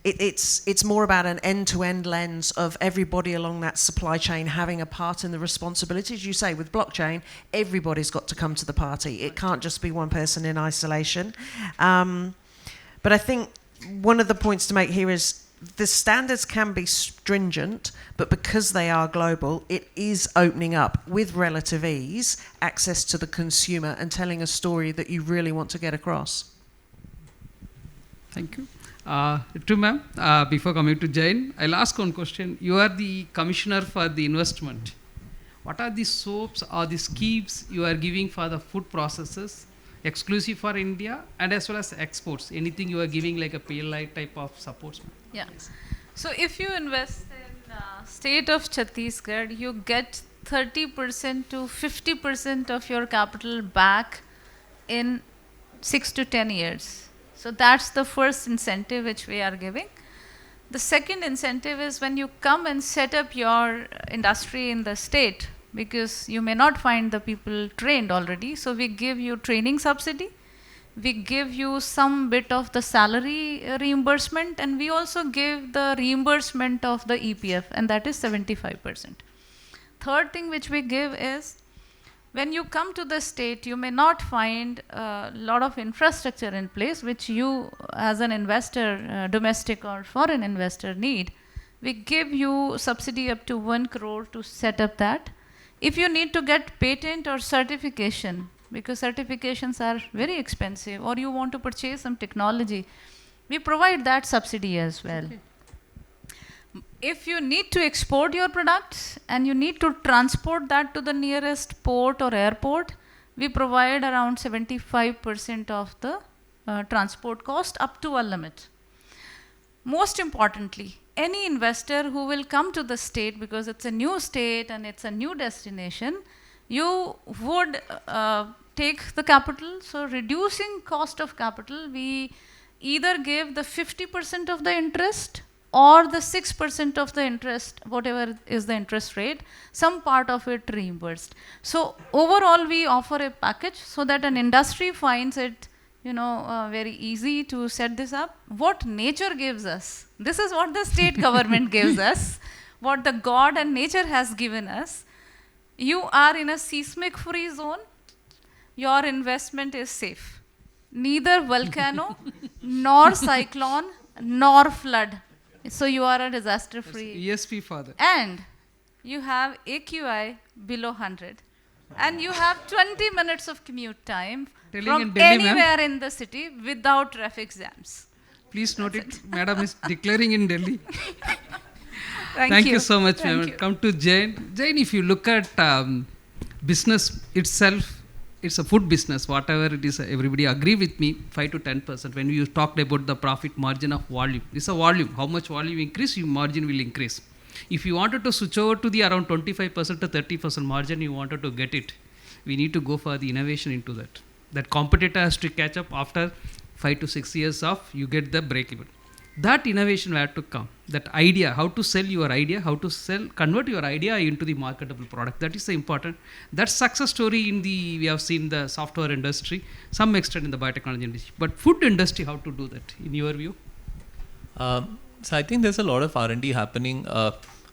it's more about an end-to-end lens of everybody along that supply chain having a part in the responsibility. As you say, with blockchain, everybody's got to come to the party. It can't just be one person in isolation. But I think one of the points to make here is the standards can be stringent, but because they are global, it is opening up with relative ease access to the consumer and telling a story that you really want to get across. Thank you. To ma'am, before coming to Jain, I'll ask one question. You are the commissioner for the investment. What are the soaps or the schemes you are giving for the food processes exclusive for India and as well as exports? Anything you are giving like a PLI type of supports? Yeah. So if you invest in state of Chhattisgarh, you get 30% to 50% of your capital back in 6 to 10 years. So that's the first incentive which we are giving. The second incentive is when you come and set up your industry in the state, because you may not find the people trained already. So we give you training subsidy. We give you some bit of the salary reimbursement, and we also give the reimbursement of the EPF, and that is 75%. Third thing which we give is, when you come to the state, you may not find a lot of infrastructure in place which you as an investor, domestic or foreign investor, need. We give you subsidy up to 1 crore to set up that. If you need to get patent or certification, because certifications are very expensive, or you want to purchase some technology, we provide that subsidy as well. Okay. If you need to export your products and you need to transport that to the nearest port or airport, we provide around 75% of the transport cost up to a limit. Most importantly, any investor who will come to the state, because it's a new state and it's a new destination, you would take the capital. So reducing cost of capital, we either give the 50% of the interest or the 6% of the interest, whatever is the interest rate, some part of it reimbursed. So overall, we offer a package so that an industry finds it, very easy to set this up. What nature gives us, this is what the state government gives us, what the God and nature has given us. You are in a seismic free zone, your investment is safe. Neither volcano, nor cyclone, nor flood. So you are a disaster free. ESP father. And you have AQI below 100. And you have 20 minutes of commute time from anywhere in the city without traffic jams. Please note it. Madam is declaring in Delhi. Thank you so much, ma'am. You. Come to Jain. Jain, if you look at business itself, it's a food business, whatever it is, everybody agree with me, 5 to 10%. When you talked about the profit margin of volume, it's a volume. How much volume increase, your margin will increase. If you wanted to switch over to the around 25% to 30% margin, you wanted to get it, we need to go for the innovation into that. That competitor has to catch up after 5 to 6 years of, you get the break even. That innovation will have to come. That idea, how to sell your idea, how to convert your idea into the marketable product. That is the important. That success story we have seen the software industry, some extent in the biotechnology industry. But food industry, how to do that in your view? So I think there's a lot of R&D happening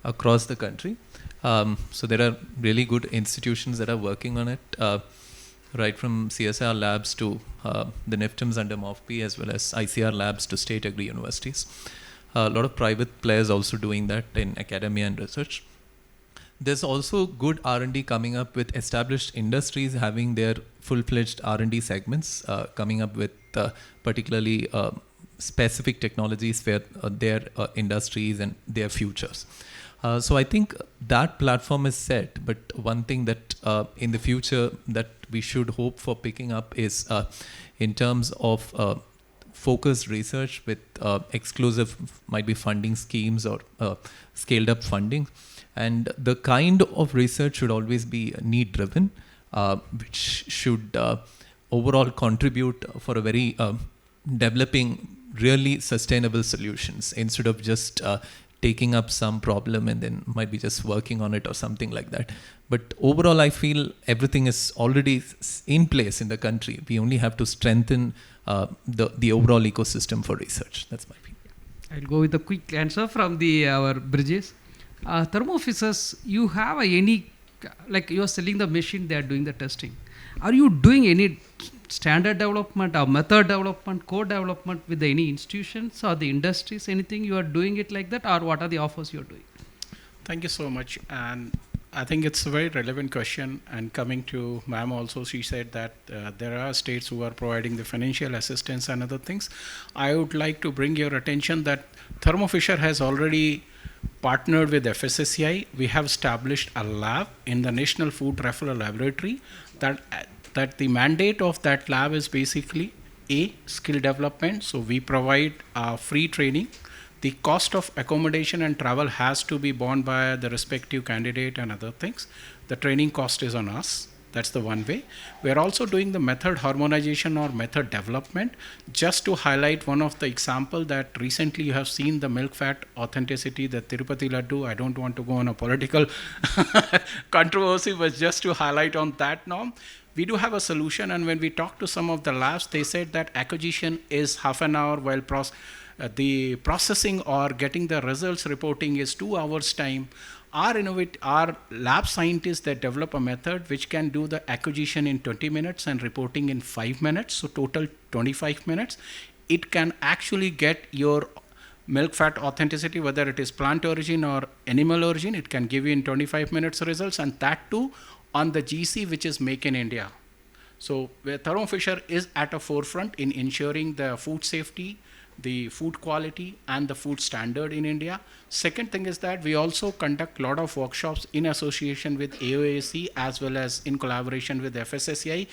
across the country. So there are really good institutions that are working on it. Right from CSR labs to the NIFTIMs under MOFPI, as well as ICR labs to state agri universities. A lot of private players also doing that in academia and research. There's also good R&D coming up with established industries having their full-fledged R&D segments, coming up with particularly specific technologies for their industries and their futures. So I think that platform is set, but one thing that in the future that we should hope for picking up is in terms of focused research with exclusive, might be funding schemes or scaled up funding. And the kind of research should always be need driven, which should overall contribute for a very developing really sustainable solutions instead of just taking up some problem and then might be just working on it or something like that. But overall, I feel everything is already in place in the country. We only have to strengthen the overall ecosystem for research. That's my opinion. I'll go with a quick answer from the our bridges. Thermo Fisher, you have any, like you are selling the machine, they are doing the testing. Are you doing any standard development or method development, code development with any institutions or the industries, anything you are doing it like that, or what are the offers you are doing? Thank you so much. And I think it's a very relevant question. And coming to ma'am also, she said that there are states who are providing the financial assistance and other things. I would like to bring your attention that Thermo Fisher has already partnered with FSSAI. We have established a lab in the National Food Referral Laboratory that the mandate of that lab is basically skill development. So we provide free training. The cost of accommodation and travel has to be borne by the respective candidate and other things. The training cost is on us. That's the one way. We are also doing the method harmonization or method development. Just to highlight one of the example that recently you have seen the milk fat authenticity, the Tirupati Laddu. I don't want to go on a political controversy, but just to highlight on that norm. We do have a solution, and when we talk to some of the labs, they said that acquisition is half an hour, while the processing or getting the results reporting is 2 hours time. Our lab scientists that develop a method which can do the acquisition in 20 minutes and reporting in 5 minutes, so total 25 minutes. It can actually get your milk fat authenticity, whether it is plant origin or animal origin, it can give you in 25 minutes results, and that too on the GC, which is Make in India. So where Thermo Fisher is at a forefront in ensuring the food safety, the food quality and the food standard in India. Second thing is that we also conduct a lot of workshops in association with AOAC as well as in collaboration with FSSAI.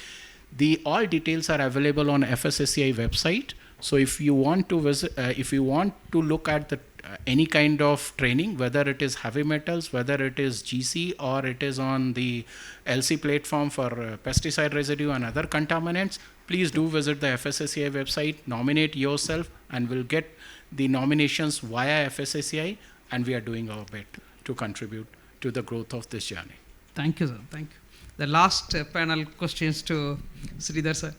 All details are available on FSSAI website. So if you want to visit, if you want to look at the any kind of training, whether it is heavy metals, whether it is GC or it is on the LC platform for pesticide residue and other contaminants, please do visit the FSSAI website, nominate yourself, and we'll get the nominations via FSSAI, and we are doing our bit to contribute to the growth of this journey. Thank you, sir. Thank you. The last panel questions to Sridhar sir.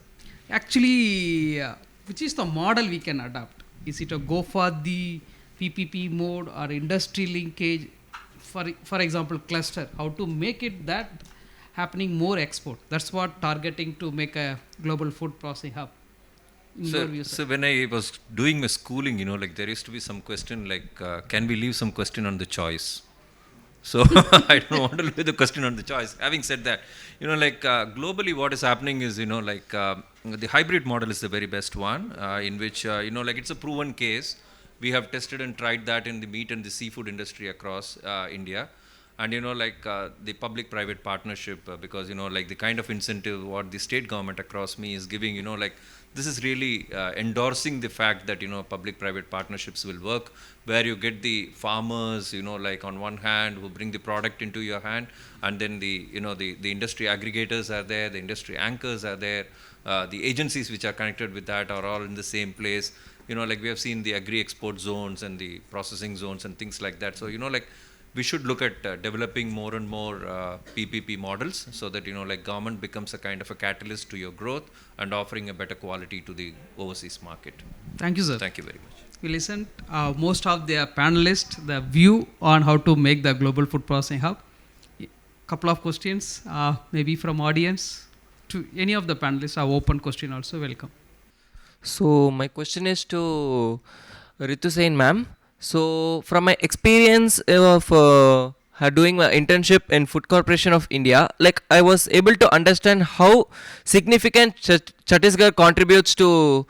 Actually, which is the model we can adopt? Is it a go for the PPP mode or industry linkage? For example, cluster. How to make it that happening more export? That's what targeting to make a global food processing hub. So when I was doing my schooling, like there used to be some question like, can we leave some question on the choice? So I don't want to leave the question on the choice. Having said that, globally what is happening is, the hybrid model is the very best one, in which, it's a proven case. We have tested and tried that in the meat and the seafood industry across India. And the public-private partnership, because the kind of incentive what the state government across me is giving, this is really endorsing the fact that public-private partnerships will work, where you get the farmers, on one hand who bring the product into your hand, and then the industry aggregators are there, the industry anchors are there, the agencies which are connected with that are all in the same place. We have seen the agri-export zones and the processing zones and things like that. So we should look at developing more and more PPP models so that government becomes a kind of a catalyst to your growth and offering a better quality to the overseas market. Thank you, sir. Thank you very much. We listened most of the panelists, the view on how to make the global food processing hub. Couple of questions, maybe from audience to any of the panelists. Our open question also. Welcome. So my question is to Ritu Sain ma'am. So from my experience of doing my internship in Food Corporation of India, I was able to understand how significant Chhattisgarh contributes to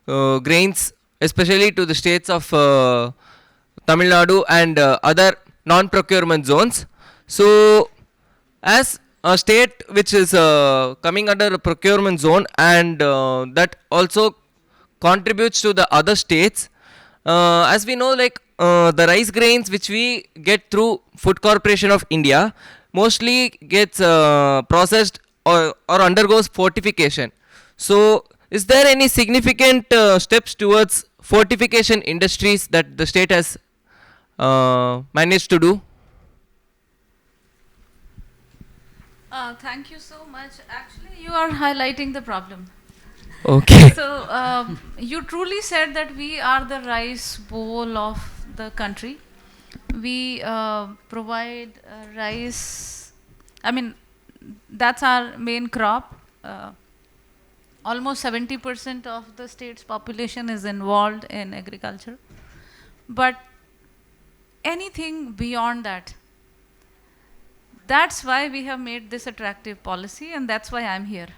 grains, especially to the states of Tamil Nadu and other non-procurement zones. So as a state which is coming under a procurement zone and that also contributes to the other states, as we know, the rice grains which we get through Food Corporation of India mostly gets processed or undergoes fortification. So is there any significant steps towards fortification industries that the state has managed to do? Thank you so much. Actually, you are highlighting the problem. Okay. So you truly said that we are the rice bowl of the country. We provide rice. I mean, that's our main crop. Almost 70% of the state's population is involved in agriculture. But anything beyond that, that's why we have made this attractive policy, and that's why I'm here.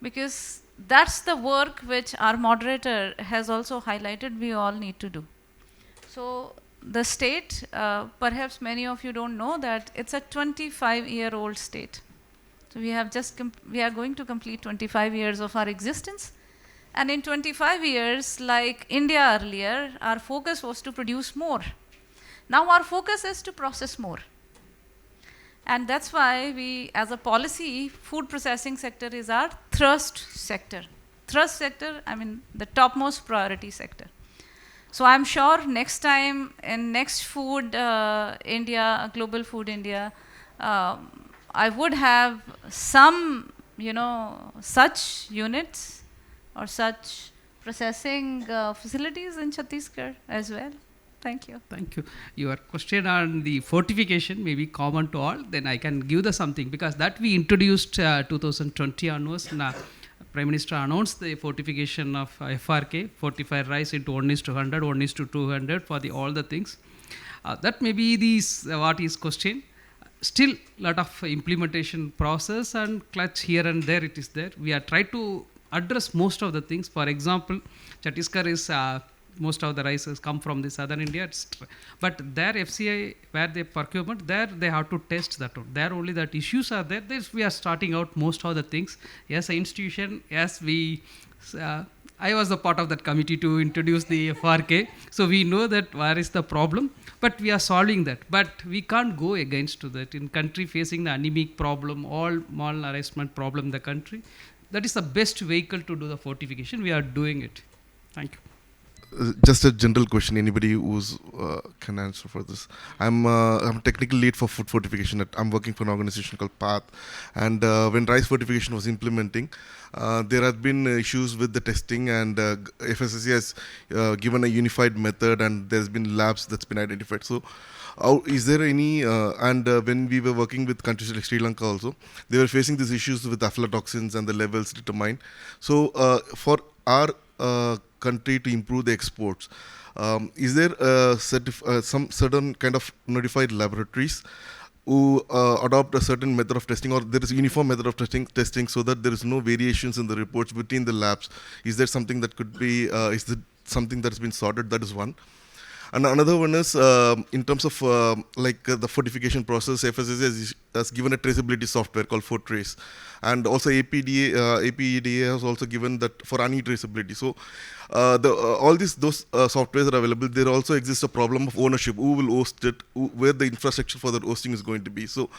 Because that's the work which our moderator has also highlighted we all need to do. So the state, perhaps many of you don't know that it's a 25-year-old state. So we have we are going to complete 25 years of our existence. And in 25 years, like India earlier, our focus was to produce more. Now our focus is to process more. And that's why we, as a policy, food processing sector is our thrust sector. Thrust sector, I mean the topmost priority sector. So I'm sure next time in next Food India, Global Food India, I would have some, such units or such processing facilities in Chhattisgarh as well. Thank you. Thank you. Your question on the fortification may be common to all. Then I can give the something, because that we introduced 2020 onwards. Prime Minister announced the fortification of FRK, fortified rice into 1:100, 1:200 for all the things. That may be what is question. Still, lot of implementation process and clutch here and there it is there. We are trying to address most of the things. For example, Chhattisgarh is most of the rices come from the southern India, but their FCI, where they procurement, there they have to test that out. There only that issues are there. We are starting out most of the things. Yes, institution, yes, I was a part of that committee to introduce the FRK. So we know that where is the problem, but we are solving that. But we can't go against to that. In country facing the anemic problem, all malnourishment problem in the country, that is the best vehicle to do the fortification. We are doing it. Thank you. Just a general question. Anybody who's can answer for this? I'm technical lead for food fortification. I'm working for an organization called PATH. And when rice fortification was implementing, there have been issues with the testing, and FSSC has given a unified method, and there's been labs that's been identified. So, is there any? When we were working with countries like Sri Lanka also, they were facing these issues with aflatoxins and the levels determined. So, for our country to improve the exports, is there some certain kind of notified laboratories who adopt a certain method of testing, or there is a uniform method of testing so that there is no variations in the reports between the labs? Is there something that could be, is there something that has been sorted? That is one. And another one is in terms of the fortification process, FSSA has given a traceability software called ForTrace, and also APEDA has also given that for any traceability. So all those softwares are available. There also exists a problem of ownership. Who will host it? Where the infrastructure for that hosting is going to be? So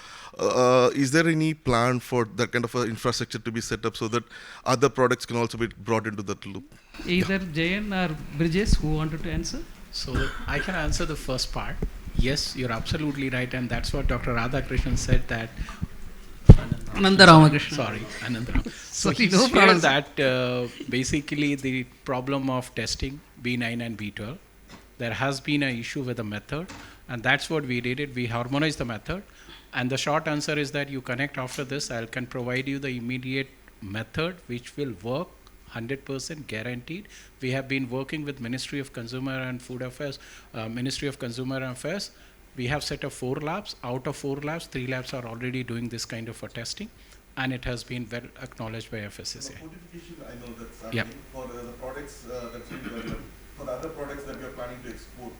is there any plan for that kind of infrastructure to be set up so that other products can also be brought into that loop? Either Jayan or Bridges, who wanted to answer? So I can answer the first part. Yes, you're absolutely right, and that's what Dr. Radhakrishnan said that. Ananda Ramakrishnan. Sorry, Ananda Ram. So Sorry, he no shared problem. that basically the problem of testing B9 and B12, there has been an issue with the method, and that's what we did. We harmonized the method, and the short answer is that you connect after this. I can provide you the immediate method which will work 100% guaranteed. We have been working with Ministry of Consumer and Food Affairs, Ministry of Consumer Affairs. We have set up 4 labs. Out of 4 labs, 3 labs are already doing this kind of a testing, and it has been well acknowledged by FSSA. For fortification, I know that's Yep. for the products that's being developed, for the other products that we are planning to export.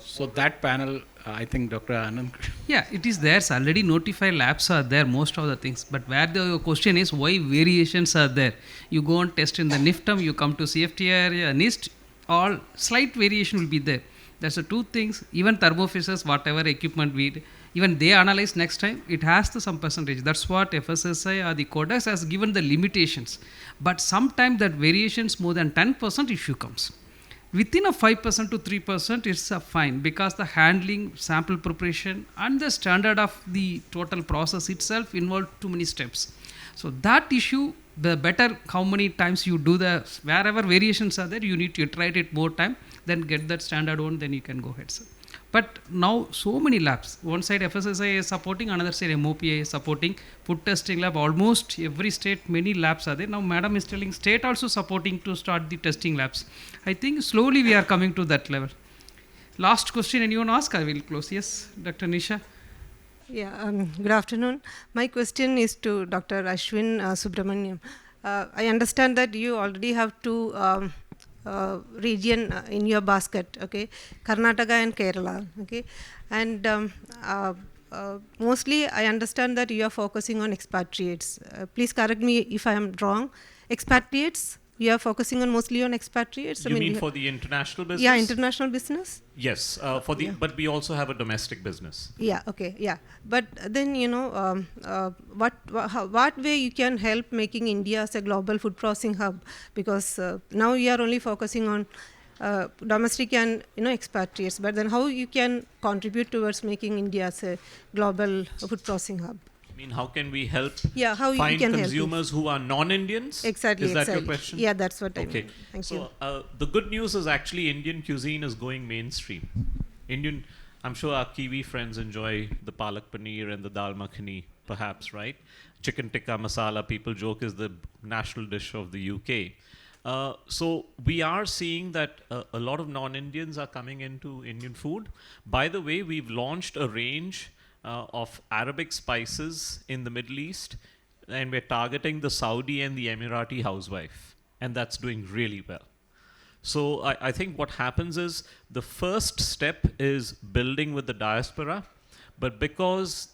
So that panel, I think Dr. Anand. Yeah, it is there. Already notified labs are there, most of the things. But where the question is, why variations are there? You go and test in the NIFTM, you come to CFTR, NIST, all slight variation will be there. That's the 2 things. Even thermophases, whatever equipment even they analyze next time, it has to some percentage. That's what FSSI or the Codex has given the limitations. But sometimes that variations more than 10% issue comes. Within a 5% to 3%, it's fine, because the handling, sample preparation, and the standard of the total process itself involve too many steps. So that issue, the better how many times you do the, wherever variations are there, you need to iterate it more time, then get that standard one, then you can go ahead, sir. But now so many labs, one side FSSAI is supporting, another side MOPI is supporting, food testing lab, almost every state, many labs are there. Now madam is telling state also supporting to start the testing labs. I think slowly we are coming to that level. Last question, anyone ask? I will close. Yes, Dr. Nisha. Yeah, good afternoon. My question is to Dr. Ashwin Subramaniam. I understand that you already have two region in your basket, okay, Karnataka and Kerala, okay, and mostly I understand that you are focusing on expatriates. Please correct me if I am wrong. Expatriates, you are focusing on mostly on expatriates. You mean for the international business? Yeah, international business. Yes, but we also have a domestic business. Yeah, okay, yeah. But then, you know, what way you can help making India as a global food processing hub? Because now you are only focusing on domestic and, you know, expatriates. But then how you can contribute towards making India as a global food processing hub? I mean, how can we help how you find can consumers who are non-Indians? Exactly. Is that your question? Yeah, that's what I Okay. mean. Thank So you. the good news is actually Indian cuisine is going mainstream. I'm sure our Kiwi friends enjoy the palak paneer and the dal makhani, perhaps, right? Chicken tikka masala, people joke, is the national dish of the UK. So we are seeing that a lot of non-Indians are coming into Indian food. By the way, we've launched a range of Arabic spices in the Middle East, and we're targeting the Saudi and the Emirati housewife, and that's doing really well. So I think what happens is the first step is building with the diaspora, but because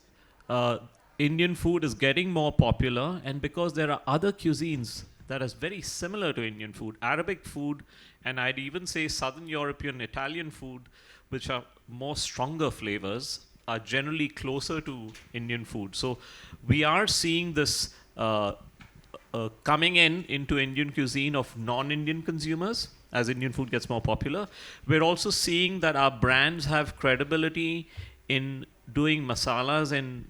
Indian food is getting more popular, and because there are other cuisines that is very similar to Indian food, Arabic food, and I'd even say Southern European, Italian food, which are more stronger flavors, are generally closer to Indian food. So we are seeing this coming into Indian cuisine of non-Indian consumers as Indian food gets more popular. We're also seeing that our brands have credibility in doing masalas and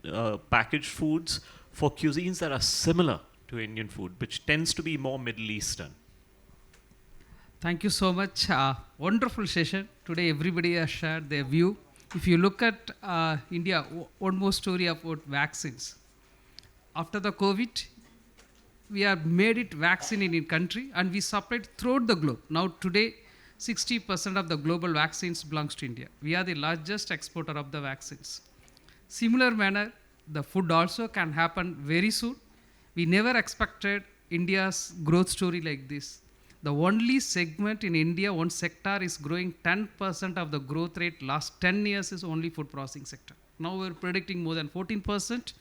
packaged foods for cuisines that are similar to Indian food, which tends to be more Middle Eastern. Thank you so much. Wonderful session. Today everybody has shared their view. If you look at India, one more story about vaccines. After the COVID, we have made it vaccine in country and we supplied throughout the globe. Now today, 60% of the global vaccines belongs to India. We are the largest exporter of the vaccines. Similar manner, the food also can happen very soon. We never expected India's growth story like this. The only segment in India, one sector is growing 10% of the growth rate last 10 years is only food processing sector. Now we're predicting more than 14%.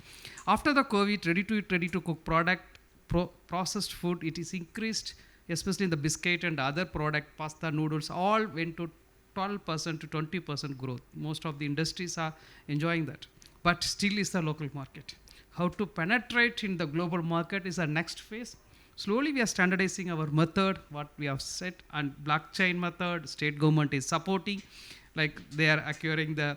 After the COVID, ready to eat, ready to cook product, processed food, it is increased, especially in the biscuit and other product, pasta, noodles, all went to 12% to 20% growth. Most of the industries are enjoying that. But still is the local market. How to penetrate in the global market is our next phase. Slowly we are standardizing our method, what we have set, and blockchain method, state government is supporting, like they are acquiring the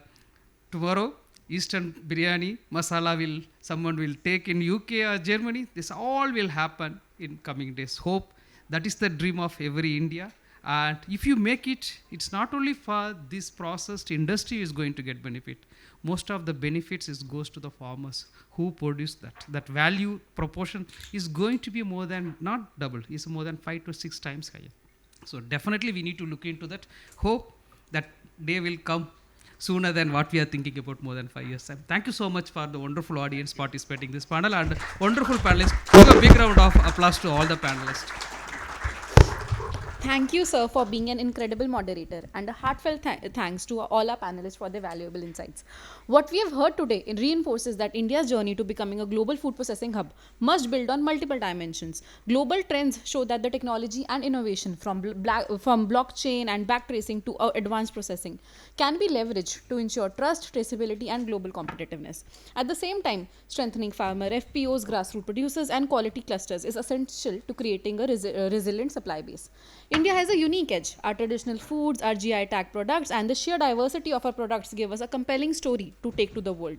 tomorrow, Eastern biryani, masala someone will take in UK or Germany. This all will happen in coming days. Hope that is the dream of every India. And if you make it, it's not only for this processed industry is going to get benefit. Most of the benefits goes to the farmers who produce that. That value proportion is going to be more than, not double, is more than 5 to 6 times higher. So definitely we need to look into that. Hope that day will come sooner than what we are thinking about more than 5 years time. Thank you so much for the wonderful audience participating in this panel and wonderful panelists. Give a big round of applause to all the panelists. Thank you, sir, for being an incredible moderator, and a heartfelt thanks to all our panelists for their valuable insights. What we have heard today reinforces that India's journey to becoming a global food processing hub must build on multiple dimensions. Global trends show that the technology and innovation from blockchain and backtracing to advanced processing can be leveraged to ensure trust, traceability, and global competitiveness. At the same time, strengthening farmer FPOs, grassroots producers, and quality clusters is essential to creating a resilient supply base. India has a unique edge. Our traditional foods, our GI tag products, and the sheer diversity of our products give us a compelling story to take to the world.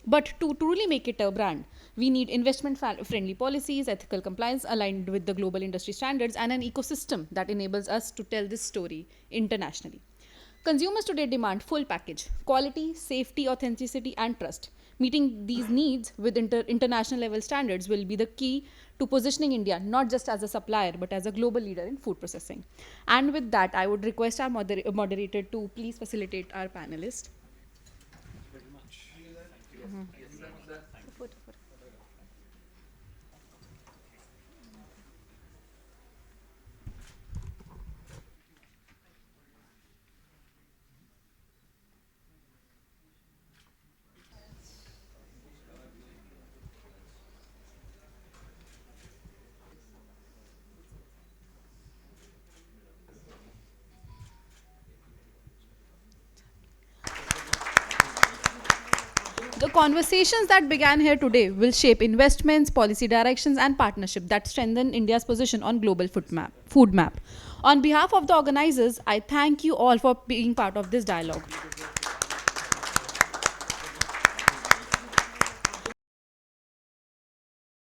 But to truly make it a brand, we need investment-friendly policies, ethical compliance aligned with the global industry standards, and an ecosystem that enables us to tell this story internationally. Consumers today demand full package, quality, safety, authenticity, and trust. Meeting these needs with international level standards will be the key to positioning India not just as a supplier but as a global leader in food processing. And with that, I would request our moderator to please facilitate our panelist. The conversations that began here today will shape investments, policy directions, and partnership that strengthen India's position on global food map. On behalf of the organizers, I thank you all for being part of this dialogue.